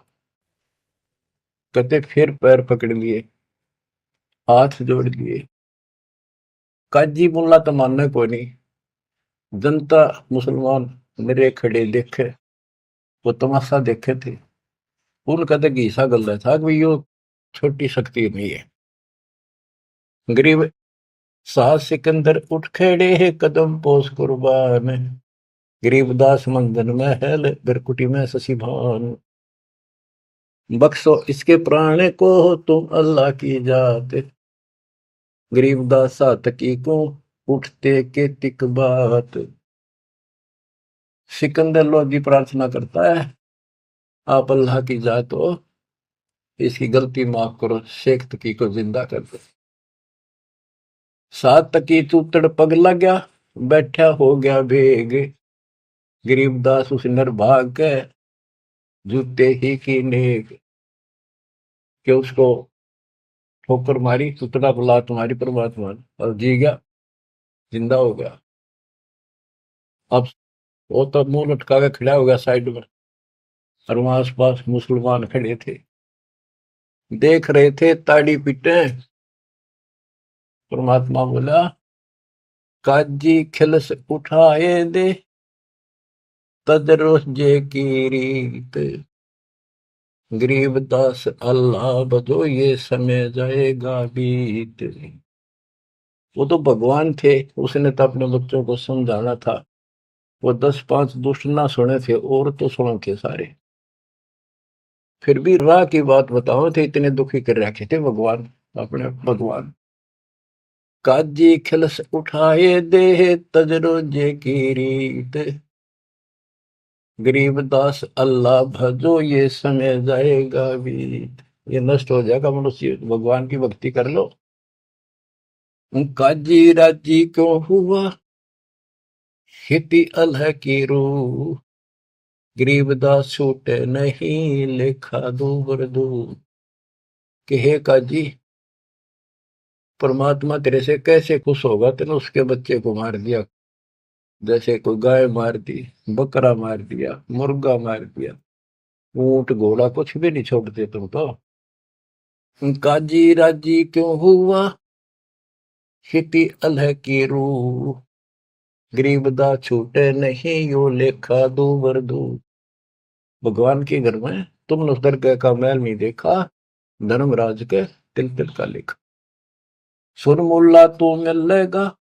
कहते फिर पैर पकड़ लिए, हाथ जोड़ लिए। काजी मुल्ला तो मानने को नहीं। जनता मुसलमान मेरे खड़े देखे, वो तमाशा देखे थे। उनका तो घीसा गल था कि यो छोटी शक्ति नहीं है। गरीब साहस सिकंदर उठ खड़े है कदम पोस कुर्बान। गरीबदास मंदन महल बिरकुटी में शशि भान। बख्शो इसके प्राण को तुम अल्लाह की जात। गरीबदास सातकी को उठते के तिक बात। सिकंदर लोधी प्रार्थना करता है, आप अल्लाह की जात हो, इसकी गलती माफ करो, शेख तकी को जिंदा कर दो। सात तकी तूतड़ पग लग गया, बैठा हो गया भेग। गरीबदास उस निर्भाग के जूते ही की नेक। कि उसको ठोकर मारी, सुतड़ा बुला तुम्हारी परमात्मा ने, और जी गया, जिंदा हो गया। अब वो तो मुंह लटका के खड़ा हो गया साइड में, और वहां आस पास मुसलमान खड़े थे, देख रहे थे ताड़ी पीटे। परमात्मा बोला, काजी खिलस उठाए दे, तजरो जे की रीत, गरीबदास अल्लाह बजो ये समय जाएगा बीत। वो तो भगवान थे, उसने तो अपने बच्चों को समझाना था। वो 10-5 दुष्ट ना सुने थे, और तो सुने थे सारे। फिर भी राह की बात बताओ थे, इतने दुखी कर रखे थे भगवान, अपने भगवान। काजी खिलस उठाए दे, तजरो जे की रीत, गरीबदास अल्लाह भजो ये समय जाएगा बीत। ये नष्ट हो जाएगा मनुष्य, भगवान की भक्ति कर लो। काजी राजी क्यों हुआ, खेती अलह की रूह, गरीबदास छूटे नहीं लेखा दूबर दूर। कि हे काजी, परमात्मा तेरे से कैसे खुश होगा, तेने उसके बच्चे को मार दिया। जैसे कोई गाय मार दी, बकरा मार दिया, मुर्गा मार दिया, ऊंट घोड़ा कुछ भी नहीं छोड़ते तुम तो। काजी राजी क्यों हुआ, खेती अलह की रूह, गरीबदास छूटे नहीं यो लेखा दूबर दूर। भगवान के घर में तुमने उस दरगाह का मैल नहीं देखा, धर्मराज के तिल तिल का लेखा। सुन मुल्ला तू मिलेगा,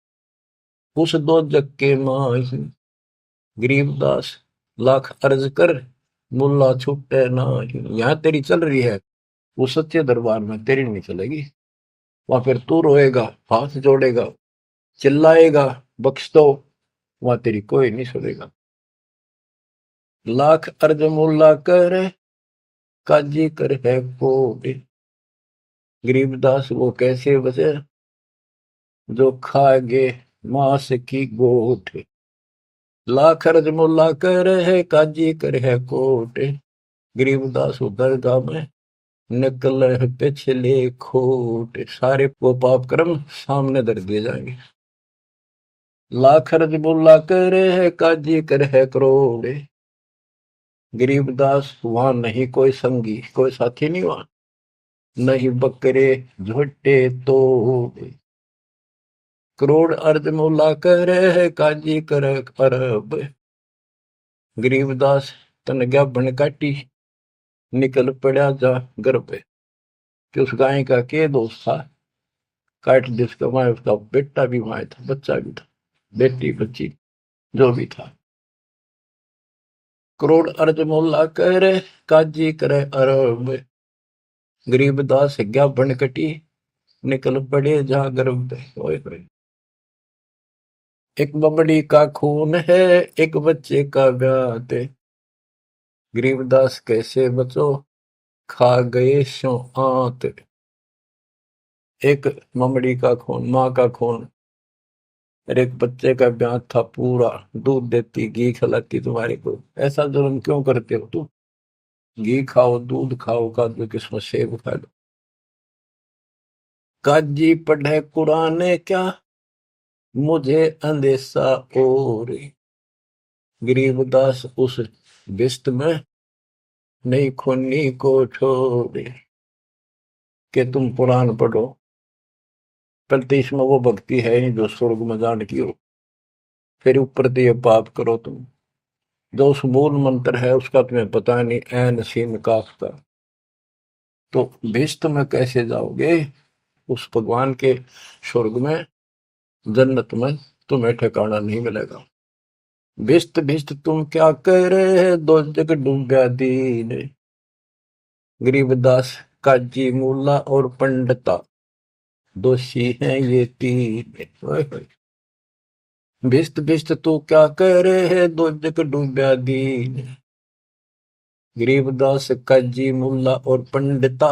उस दो जग के माही, गरीबदास लाख अर्ज कर, मुल्ला छूटे नाही। यहाँ तेरी चल रही है, वो सच्चे दरबार में तेरी नहीं चलेगी। वहां फिर तू रोएगा, हाथ जोड़ेगा, चिल्लाएगा, बख्श दो, वहां तेरी कोई नहीं सुनेगा। लाख अर्ज मुल्ला करे, काजी कर है कोट, गरीबदास वो कैसे बचे, जो खागे मांस की गोट। लाख अर्ज मुल्ला कर है, काजी कर है कोट, गरीबदास दरगाह में निकल है पिछले खोट। सारे वो पाप कर्म सामने धर दिए जाएंगे। लाख अर्ज मुल्ला कर है, काजी कर है करोड़, गरीबदास वहां नहीं कोई संगी, कोई साथी नहीं वहां, नहीं बकरे झोटे तो। करोड़ अर्ज मुल्ला कर है, काजी कर अरब, गरीबदास तन गया बन काटी, निकल पड़ा जा गर्भ। कि उस गाय का के दोस्त था, काट जिसका वहां, उसका बेटा भी वहां था, बच्चा भी था, बेटी बच्ची जो भी था। करोड़ अर्ज मुल्ला कर, काजी करे अरब, गरीबदास गया बन कटी, निकल पड़े जा गर्भ। एक बमड़ी का खून है, एक बच्चे का ब्याह, गरीबदास कैसे बचो, खा गए शो आंत। एक ममड़ी का खून, माँ का खून, और एक बच्चे का ब्याह था पूरा, दूध देती, घी खिलाती तुम्हारे को। ऐसा जुल्म क्यों करते हो तुम? घी खाओ, दूध खाओ, काजू किस्मत सेब खा लो। काजी पढ़े कुरान क्या, मुझे अंदेशा और, गरीबदास उस बिस्त में नहीं खूनी को छोड़े। कि तुम कुरान पढ़ो, पर इसमें वो भक्ति है नहीं जो स्वर्ग में जाने की हो। फिर ऊपर से ये पाप करो तुम, जो उस मूल मंत्र है उसका तुम्हें पता नहीं, ऐन सीन काफ का। तो भिस्त में कैसे जाओगे? उस भगवान के स्वर्ग में, जन्नत में तुम्हें ठिकाना नहीं मिलेगा। भिस्त भिस्त तुम क्या कह रहे हैं, दो जग डूब्या दीन, गरीबदास काजी मुल्ला और पंडिता दोषी हैं ये तीन। भिस्त भिस्त तू क्या कह रहे हैं, दो जग डूब्या दीन, गरीबदास काजी मुल्ला और पंडिता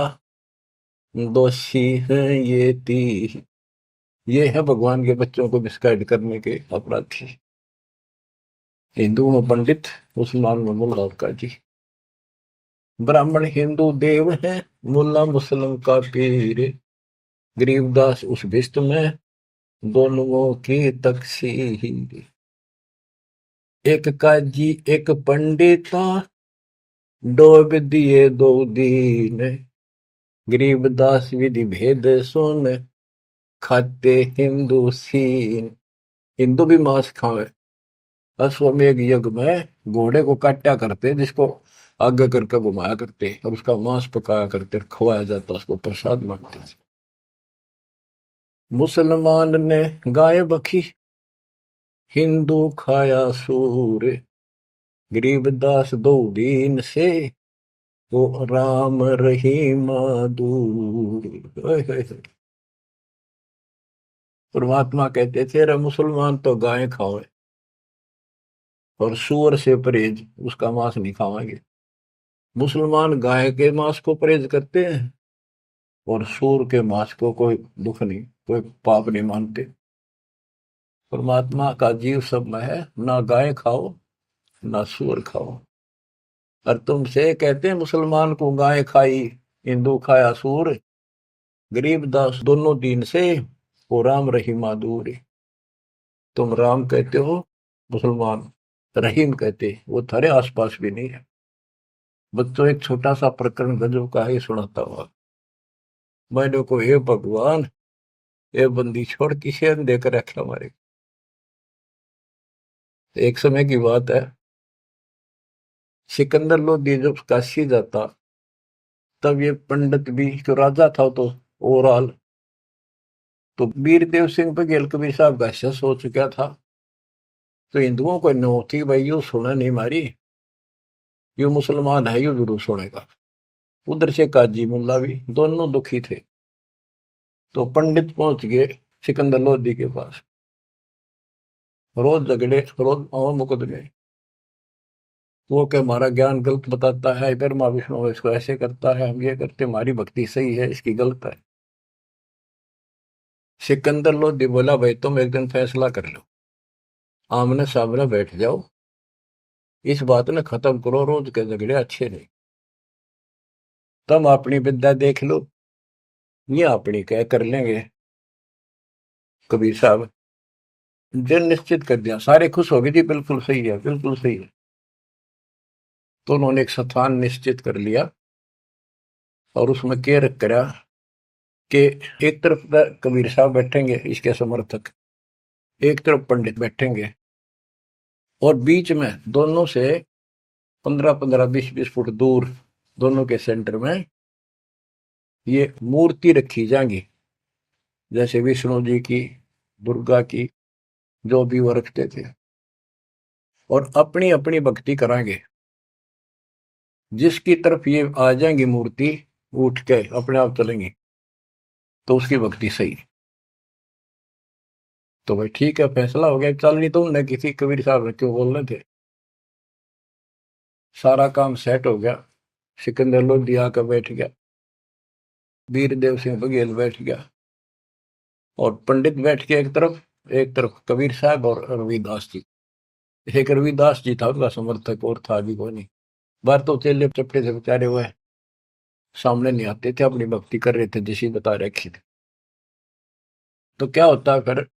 दोषी हैं ये तीन। ये है भगवान के बच्चों को मिसगाइड करने के अपराधी। हिंदू में पंडित, मुसलमान में मुल्ला और काजी। ब्राह्मण हिंदू देव है, मुल्ला मुस्लिम का पीर, गरीबदास उस भिस्त में दोनों की तकसीर, एक काजी एक पंडिता डोब दिए दो दीन, गरीबदास विधि भेद सुन खाते हिंदू सीन। हिंदू भी मांस खावे। अश्वमेध यज्ञ में घोड़े को काटा करते, जिसको आगे करके घुमाया करते और उसका मांस पकाया करते, खवाया जाता, उसको प्रसाद मांगते। मुसलमान ने गाय बखी हिंदू खाया सूर, गरीबदास दो दीन से वो राम रहीम दूर। परमात्मा कहते थे रे मुसलमान तो गाय खाओ और सूअर से परहेज, उसका मांस नहीं खावांगे। मुसलमान गाय के मांस को परहेज करते हैं और सूअर के मांस को कोई दुख नहीं, कोई पाप नहीं मानते। परमात्मा का जीव सब में है, ना गाय खाओ ना सूअर खाओ। और तुमसे कहते हैं मुसलमान को गाय खाई हिंदू खाया सूर, गरीब दास दोनों दीन से वो राम रहीमा दूर। तुम राम कहते हो, मुसलमान रहीम कहते, वो थारे आसपास भी नहीं है। बच्चों एक छोटा सा प्रकरण गजब का ही सुनाता हुआ। मैंने को हे भगवान, ये बंदी छोड़ किसे देकर रखे हमारे। एक समय की बात है, सिकंदर लोधी जब काशी जाता तब ये पंडित भी जो राजा था तो ओवरऑल, तो वीरदेव सिंह बघेल कबीर साहब का शस हो चुका था। तो हिंदुओं को नो थी भाई यू सुना नहीं मारी, यू मुसलमान है, यू जरूर सुनेगा। उधर से काजी मुल्ला भी दोनों दुखी थे। तो पंडित पहुंच गए सिकंदर लोधी के पास। रोज झगड़े, रोज मुकदमे। वो के हमारा ज्ञान गलत बताता है, इधर माँ विष्णु इसको ऐसे करता है, हम ये करते, हमारी भक्ति सही है, इसकी गलत है। सिकंदर लोधी बोला भाई तुम एक दिन फैसला कर लो, आमने सामने बैठ जाओ, इस बात ने खत्म करो, रोज के झगड़े अच्छे नहीं। तुम अपनी विद्या देख लो, ये अपनी क्या कर लेंगे। कबीर साहब जो निश्चित कर दिया, सारे खुश हो गए जी, बिल्कुल सही है, बिल्कुल सही है। तो उन्होंने एक स्थान निश्चित कर लिया और उसमें क्या रख करा कि एक तरफ कबीर साहब बैठेंगे इसके समर्थक, एक तरफ पंडित बैठेंगे और बीच में दोनों से 15-15, 20-20 फुट दूर दोनों के सेंटर में ये मूर्ति रखी जाएंगी, जैसे विष्णु जी की, दुर्गा की, जो भी वो रखते थे। और अपनी अपनी भक्ति कराएंगे। जिसकी तरफ ये आ जाएंगी मूर्ति उठ के अपने आप चलेंगी तो उसकी भक्ति सही। तो भाई ठीक है, फैसला हो गया। चल नहीं तो उन्होंने किसी कबीर साहब ने क्यों बोल रहे थे। सारा काम सेट हो गया। सिकंदर लोधी आकर बैठ गया, वीरदेव सिंह बघेल बैठ गया और पंडित बैठ के एक तरफ कबीर साहब और रविदास जी। एक रविदास जी था उनका समर्थक, और था भी कोई नहीं। बार तो चेले चपटे से बेचारे हुए सामने नहीं आते थे, अपनी भक्ति कर रहे थे जैसी बता रखी थी। तो क्या होता फिर,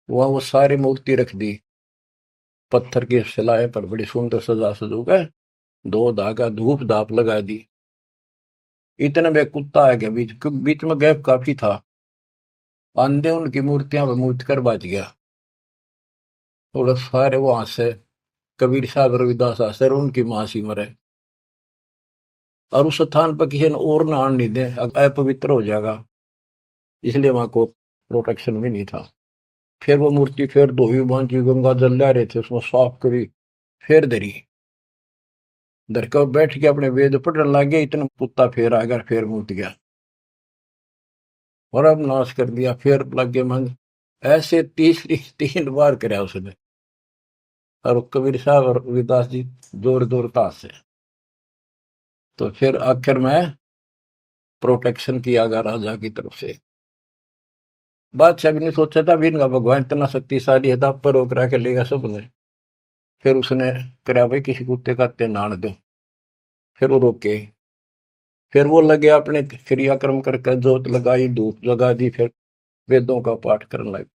वहां वो सारी मूर्ति रख दी पत्थर की शिलाएं पर, बड़ी सुंदर सजा सजू गए, दो धागा धूप धाप लगा दी। इतने में कुत्ता आ गया बीच बीच में, गैप काफी था। आंधे उनकी मूर्तियां पर मूर्त कर बच गया। थोड़ा सारे वहां से कबीर साहब रविदास आसे उनकी मां सी मरे, और उस स्थान पर किसी ने और ना आने नहीं दे, अपवित्र हो जाएगा, इसलिए वहां को प्रोटेक्शन भी नहीं था। फिर वो मूर्ति फिर धोई बांधी, गंगा जल ला रहे थे, उसमें साफ करी, फिर धरी, धर कर बैठ के अपने वेद पढ़ने लग गया। इतना कुत्ता फिर आ गया, फिर मूर्त गया और अब नाश कर दिया, फिर लग गए मन। ऐसे तीसरी 3 बार कराया उसने। और कबीर साहब और रविदास जी जोर जोर ताश से। तो फिर आखिर में प्रोटेक्शन किया गया राजा की तरफ से। बादशाह भी नहीं सोचा था भी इनका भगवान इतना शक्तिशाली है, था पर रोक के लेगा सबने। फिर उसने करा भाई किसी कुत्ते का ते नान दो, फिर वो रोके। फिर वो लगे अपने क्रियाक्रम करके जोत लगाई, धूप लगा दी, फिर वेदों का पाठ करने लगे।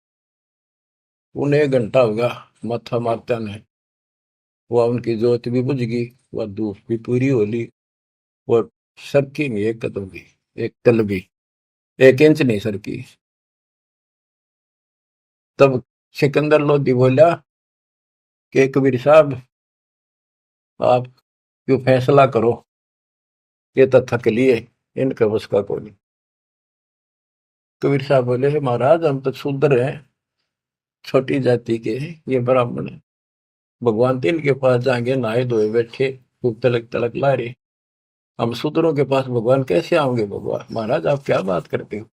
उन्हें 1 घंटा होगा माथा मारता ने, वह उनकी जोत भी बुझ गई, वह धूप भी पूरी हो ली, और सरकी नहीं एक कदम भी, एक तल भी, 1 इंच नहीं सरकी। तब सिकंदर लोधी बोला कि कबीर साहब, आप क्यों फैसला करो, ये तो थक लिए, इनका बस का कोई नहीं। कबीर साहब बोले, महाराज हम तो शूद्र हैं, छोटी जाति के हैं, ये ब्राह्मण है, भगवान तो इनके पास जाएंगे, नहाए धोए बैठे, खूब तलक तलक ला रहे, हम शूद्रों के पास भगवान कैसे आओगे? भगवान महाराज आप क्या बात करते हो?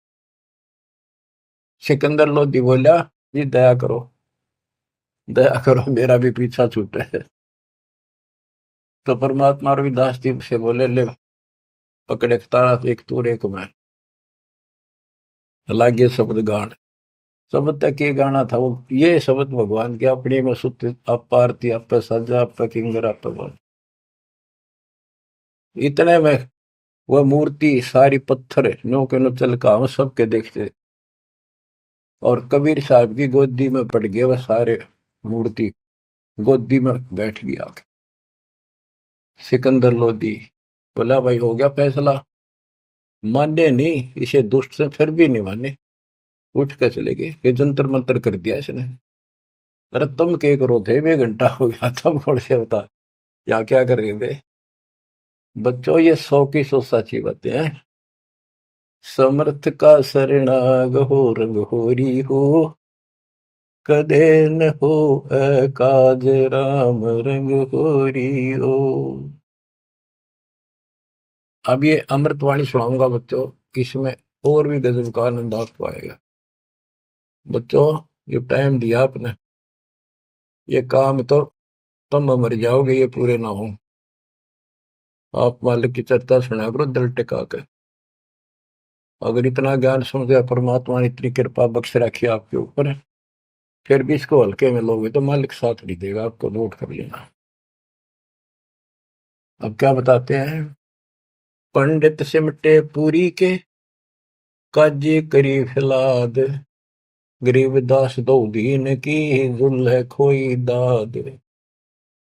सिकंदर लोधी बोला, जी दया करो, दया करो, मेरा भी पीछा छूटा है। तो परमात्मा रविदास जी से बोले, ले पकड़े तारा, एक तूर एक मैं, लागे शब्द गान। शब्द तक ये गाना था वो, ये शब्द भगवान के अपनी में सुत, आप पारती, आप सजा, आप किंगर, आप बल। इतने में वह मूर्ति सारी पत्थर नो के नो चलका हम सबके देखते, और कबीर साहब की गोदी में पड़ गए वह सारे, मूर्ति गोदी में बैठ गया। सिकंदर लोधी बोला, भाई हो गया फैसला? माने नहीं, इसे दुष्ट से फिर भी नहीं माने, उठ कर चले गए, ये जंतर मंतर कर दिया इसने। अरे तुम क्या करो थे, 1 घंटा हो गया, तुम कौन से बता या क्या कर रहे थे? बच्चों ये 100 की 100 सच्ची बातें हैं। समर्थ का शरणाग हो, रंग होरी हो, कदे न हो काज राम, रंग होरी हो। अब ये अमृतवाणी सुनाऊंगा बच्चों, इसमें और भी गजब का आनंद आपको आएगा। बच्चों ये टाइम दिया आपने, ये काम तो तुम मर जाओगे ये पूरे ना हो। आप मालिक की चर्चा सुना करो दिल टिका के। अगर इतना ज्ञान समझे, परमात्मा ने इतनी कृपा बख्श रखी आपके ऊपर, फिर भी इसको हल्के में लोगे तो मालिक साथ नहीं देगा, आपको नोट कर लेना। अब क्या बताते हैं? पंडित सिमटे पूरी के, काजी करी फिलाद, गरीबदास दो दीन की, जुल्ह खोई दाद।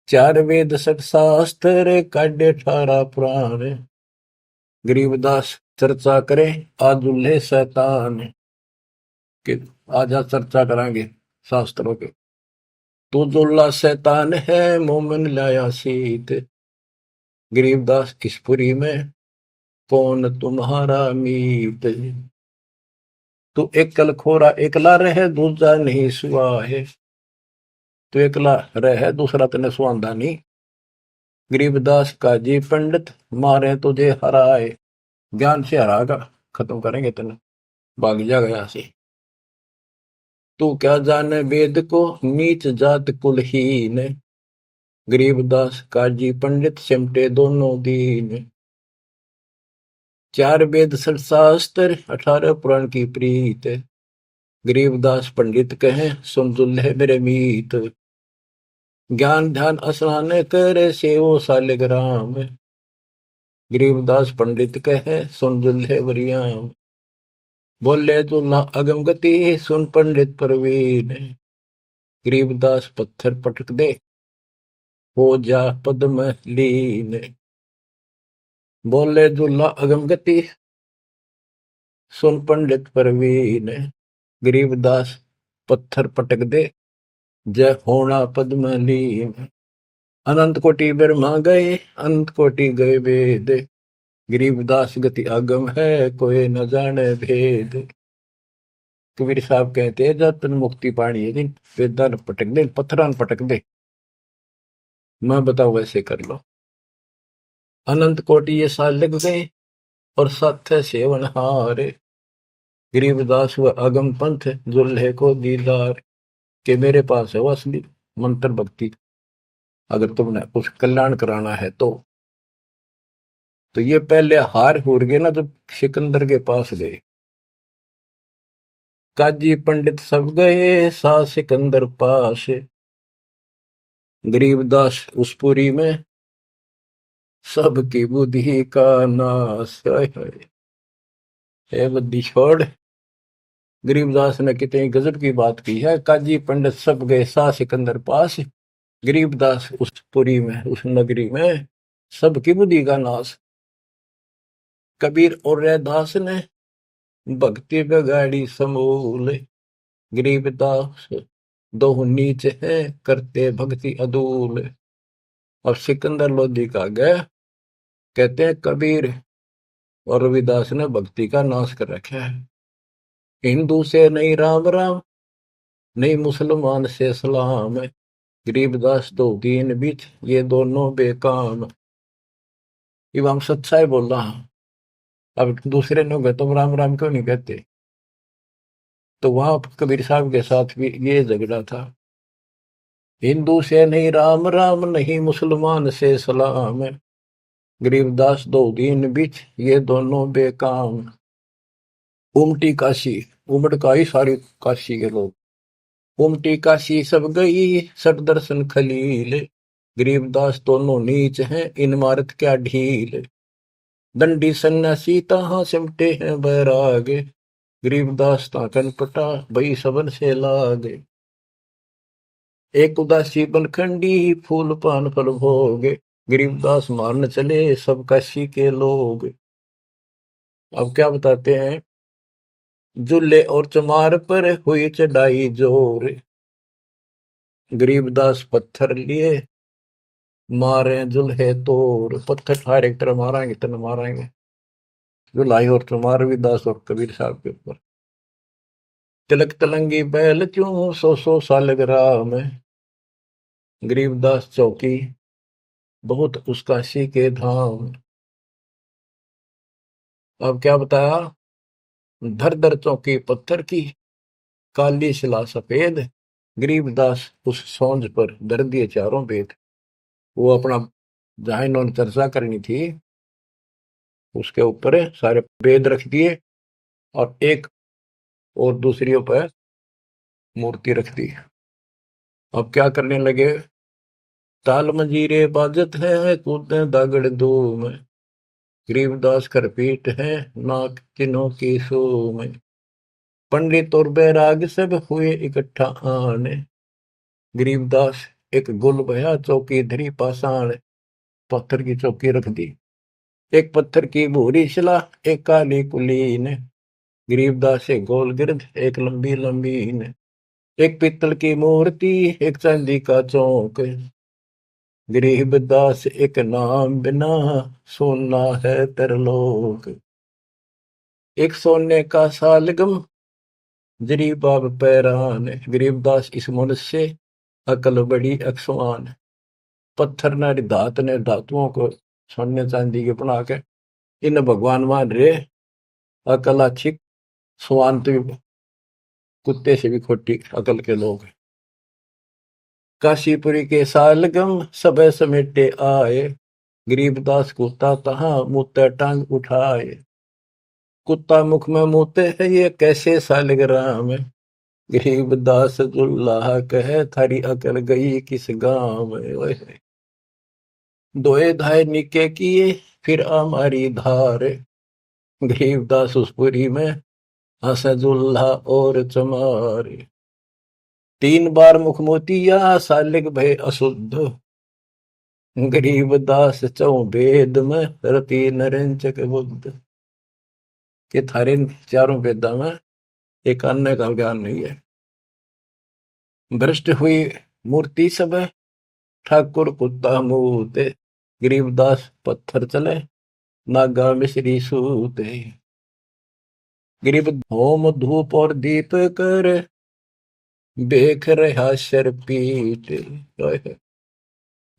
4 वेद 6 शास्त्र, काढ़े 18 पुराण, गरीबदास चर्चा करे आज दुल्हे शैतान के। आज चर्चा करांगे शास्त्रों के। तू दुल्ला शैतान है, मोमिन लाया सीत, गरीबदास किसपुरी में, कौन तुम्हारा मीत। तू एकल खोरा एकला रहे, दूजा नहीं सुआ है, तू एकला रहे, दूसरा तेने सुआंदा नहीं। गरीबदास काजी पंडित, मारे तुझे हराए, ज्ञान से हरागा, खत्म करेंगे तेने, भाग जाएगा यहाँ से। तू क्या जाने वेद को, नीच जात कुलहीन, गरीबदास काजी पंडित सिमटे दोनों दीन। 4 वेद 6 शास्त्र, 18 पुराण की प्रीत, गरीबदास पंडित कहे सुन दुल्हे मेरे मीत। ज्ञान ध्यान स्नान करे, सेवो सालिग्राम, गरीबदास पंडित कहे सुन दुल्हे वरियाम। बोले दुल्हा अगम गति, सुन पंडित प्रवीण, गरीबदास पत्थर पटक दे, हो जा पद में लीन। बोले दुल्हा अगम गति, सुन पंडित प्रवीण, गरीबदास पत्थर पटक दे, जय होना पद में लीन। अनंत कोटि ब्रह्मा गए, अनंत कोटि गए वेद, गरीबदास गति आगम है, कोई न जाने भेद। कबीर साहब कहते हैं, जब तुम मुक्ति पानी है दिन, वेदान पटक दे, पत्थरान पटक दे, मैं बताओ वैसे कर लो। अनंत कोटि ये साल लग गए, और सत्य सेवन हारे, गरीबदास व अगम पंथ, दुल्हे को दीदार, के मेरे पास है वो असली मंत्र भक्ति, अगर तुमने कुछ कल्याण कराना है तो ये पहले हार हो गए ना, जब सिकंदर के पास गए, काजी पंडित सब गए, सा सिकंदर पास, गरीबदास उस पुरी में सबकी बुद्धि का नाश है बुद्धि छोड़। गरीबदास ने कितनी गजब की बात की है। काजी पंडित सब गए सा सिकंदर पास, गरीबदास उस पुरी में, उस नगरी में सबकी बुद्धि का नाश। कबीर और रैदास ने भक्ति बिगाड़ी समूल, गरीबदास दो नीच है करते भक्ति अदूल। और सिकंदर लोधी का गए, कहते हैं कबीर और रविदास ने भक्ति का नाश कर रखा है। हिंदू से नहीं राम राम, नहीं मुसलमान से सलाम, गरीबदास तो दीन बीच ये दोनों बेकाम। ये हम सच्चाई बोल रहा हूं। अब दूसरे लोग है तुम राम राम क्यों नहीं कहते? तो वहां कबीर साहब के साथ भी ये झगड़ा था। हिंदू से नहीं राम राम, नहीं मुसलमान से सलाम, गरीबदास दो दीन बीच ये दोनों बेकाम। उमटी काशी, उमड़ का ही सारी काशी के लोग। उमटी काशी सब गई सट दर्शन खलील, गरीबदास दोनों नीच हैं इन मारत क्या ढील। दंडी सन्यासी तहां सिमटे हैं बैराग, गरीबदास ताकन पटा भई सबन से लागे। एक उदासी बनखंडी फूल पान फल भोग, गरीबदास मारन चले सब काशी के लोग। अब क्या बताते हैं? जुल्ले और चमार पर हुई चढ़ाई जोर, गरीबदास पत्थर लिए मारे जुल्हे तोड़। पत्थर फायर एक तरह मारेंगे इतना मारेंगे। जुलाई और चमार भी दास और कबीर साहब के ऊपर। तिलक तलंगी बैल क्यों सौ साल ग्राम, गरीबदास चौकी बहुत उस काशी के धाम। अब क्या बताया? धर धर चौकी पत्थर की, काली शिला सफेद, गरीबदास उस सौंज पर धर दिए चारों वेद। वो अपना जहां इन्होंने चर्चा करनी थी उसके ऊपर सारे वेद रख दिए और एक और दूसरियों पर मूर्ति रख दी। अब क्या करने लगे? ताल मंजीरे बाजत है कूदे दागड़ धूम, गरीबदास कर पीट है नाक तीनों की सूम। पंडित और बैराग सब हुए इकट्ठा आने, गरीबदास एक गुल बया चौकी धरी पाषाण। पत्थर की चौकी रख दी, एक पत्थर की भूरी शिला एक काली कुलीन, गरीबदास एक गोल गिरद एक लंबी लंबीन। एक पित्तल की मूर्ति एक चांदी का चौक, गरीबदास एक नाम बिना सोना है तरलोक। एक सोने का सालगम जरी बाब पैरान, गरीबदास इस मनुष्य से अकल बड़ी अक्सवान। पत्थर न धात ने धातुओं को सोने चांदी के बना के इन भगवान मान रे, अकल अच्छी स्वान तो कुत्ते से भी खोटी अकल के लोग। काशीपुरी के सालगम सब समेटे आए, गरीबदास कुत्ता तहां मुँह टांग उठाए। कुत्ता मुख में मुते है ये कैसे सालग्राम, गरीबदास दुल्लाह कहे थारी अकल गई किस गांव। दोए धाय निके किए फिर हमारी धार, गरीबदास उस पुरी में हसदुल्ला और चमार। 3 बार मुख मोतिया सालिग भय अशुद्ध, गरीबदास चौ वेद में रति नरेंचक बुद्ध। के थारे चारों वेदा में एक अन्य का ज्ञान नहीं है। भ्रष्ट हुई मूर्ति सब ठाकुर कुत्ता मूते, गरीबदास पत्थर चले नागा मिश्री सूते। गरीब होम धूप और दीप कर देख रहा शरपीट,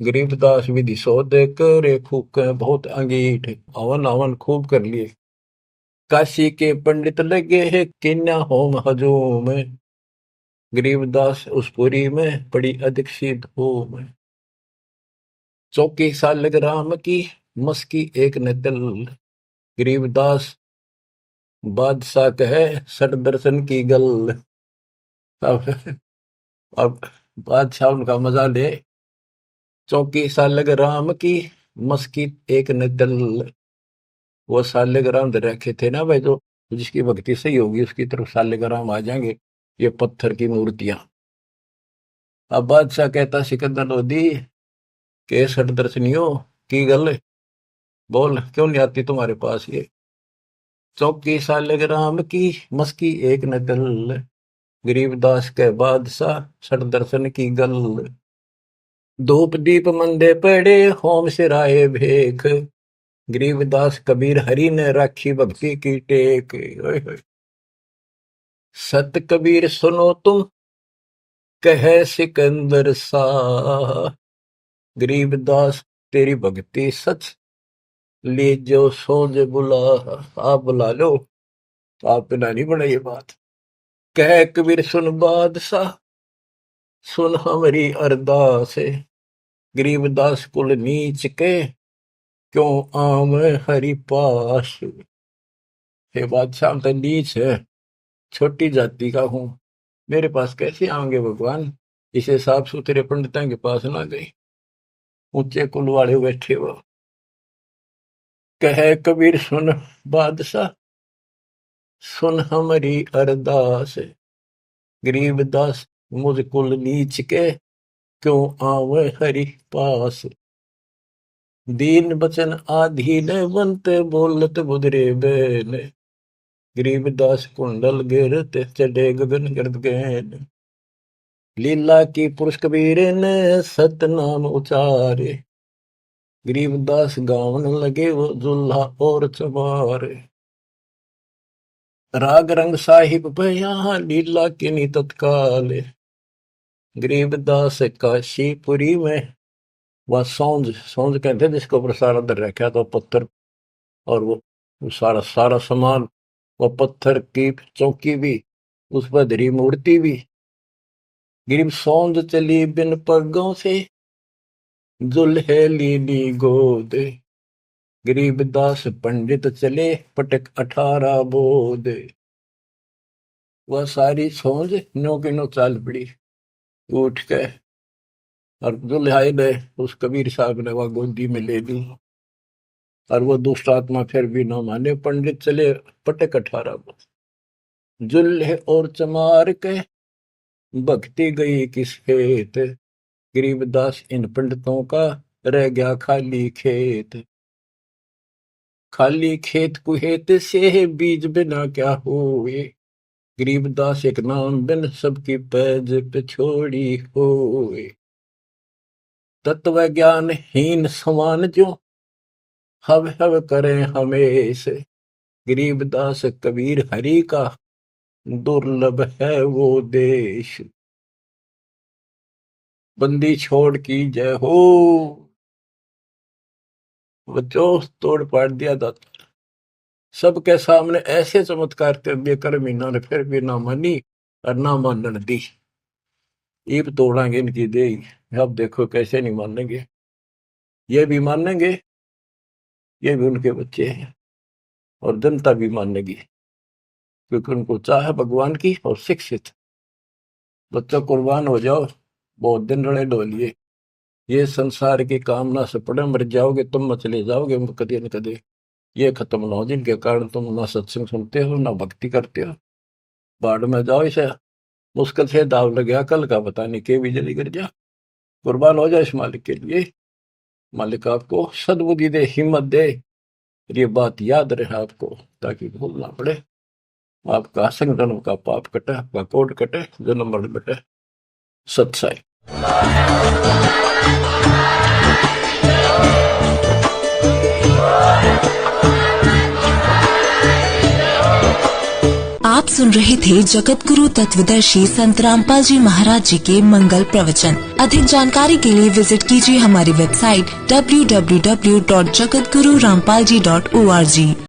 गरीबदास विधि शोध करे फूक बहुत अंगीठ। हवन हवन खूब कर लिए। काशी के पंडित लगे है किन्या होम हजूम, गरीबदास उस पुरी में पड़ी अधिक सी धूम। चौकी सालग राम की मस्की एक न तिल, गरीबदास बादशाह कहे सट दर्शन की गल। अब बादशाह उनका मजा ले। चौकी सालग राम की मस्की एक ने दल, वो सालेग्राम दे रखे थे ना भाई, जो जिसकी भक्ति सही होगी उसकी तरफ सालेग्राम आ जाएंगे, ये पत्थर की मूर्तियां। अब बादशाह कहता सिकंदर लोधी के सठ दर्शनियों की गल, बोल क्यों नहीं आती तुम्हारे पास ये? चौकी सालेग्राम की मस्की एक न दल, गरीबदास के बादशाह सठ दर्शन की गल। धूप दीप मंदे पड़े होम सिराए भेख, गरीबदास कबीर हरि ने राखी भक्ति की टेक। ओए होए। सत कबीर सुनो तुम कहे सिकंदर शाह, गरीबदास तेरी भक्ति सच लीजो सोज बुला। आप बुला लो, आप बिना नहीं बड़ा ये बात। कह कबीर सुन बादशाह सुन हमारी अरदास, गरीबदास कुल नीच के क्यों आम हरि पास। हे बादशाह तो नीच है, छोटी जाति का हूं, मेरे पास कैसे आएंगे भगवान? इसे साफ सुथरे पंडितों के पास ना गई, ऊंचे कुल वाले बैठे वो। कहे कबीर सुन बादशाह सुन हमारी अरदास, गरीबदास मुझ कुल नीच के क्यों आवे हरि पास। दीन बचन आधीन बनते बोलत बुधरे बैन, गरीबदास कुंडल गिरत चढ़े गगन गर्द गैन। लीला की पुरुष कबीर ने सतनाम उचारे, गरीबदास गावन लगे वो जुल्हा और चमारे। राग रंग साहिब भया लीला की नी तत्काल, गरीबदास काशीपुरी में वह सौंज सौंज कहते जिसके ऊपर सारा दर रखा तो पत्थर, और वो सारा सारा सामान, वो पत्थर की चौकी भी, उस पर धरी मूर्ति भी। गरीब सौंज चली बिन पगों से जुल्हे लीली गोद, गरीबदास पंडित चले पटक 18 बोध। वह सारी सौंज नो की नो चाल पड़ी, उठ के और दुल्हाई ने उस कबीर साहब ने वह गोदी में ले ली, और वो दुष्ट आत्मा फिर भी न माने, पंडित चले पटक 18 बोध। जुल्हे और चमार के भक्ति गई किस खेत, गरीबदास इन पंडितों का रह गया खाली खेत। खाली खेत कुहेत से बीज बिना क्या हुए, गरीबदास एक नाम बिन सबकी पैज पे छोड़ी होए। तत्व ज्ञान हीन समान जो हव हव करें हमेश, गरीबदास कबीर हरि का दुर्लभ है वो देश। बंदी छोड़ की जय हो, बच्चों तोड़ पाड़ दिया दाता। सबके सामने ऐसे चमत्कार कर दिए कर्मीना ने, फिर भी ना मानी और ना मानन दी। ईब तोड़ांगे इनकी दे, अब देखो कैसे नहीं मानेंगे। ये भी मानेंगे, ये भी उनके बच्चे हैं, और जनता भी मानेगी, क्योंकि उनको चाह भगवान की और शिक्षित। बच्चों कुर्बान हो जाओ, बहुत दिन रड़े डोलिए, ये संसार की कामना से पड़े मर जाओगे तुम, चले जाओगे कदे न कदे। ये खत्म ना हो जिनके कारण तुम ना सत्संग सुनते हो ना भक्ति करते हो, बाढ़ में जाओ। इसे मुश्किल से दाव लग गया, कल का पता नहीं के बिजली गिर जा। कुर्बान हो जाए इस मालिक के लिए, मालिक आपको सद्बुद्धि दे, हिम्मत दे, ये बात याद रहे आपको, ताकि भूल ना पड़े। आपका संगठनों का पाप कटे, आपका कोड कटे, जन्म मरण कटे। सत्साई। आप सुन रहे थे जगत गुरु तत्वदर्शी संत रामपाल जी महाराज जी के मंगल प्रवचन। अधिक जानकारी के लिए विजिट कीजिए हमारी वेबसाइट www.jagatgururampalji.org।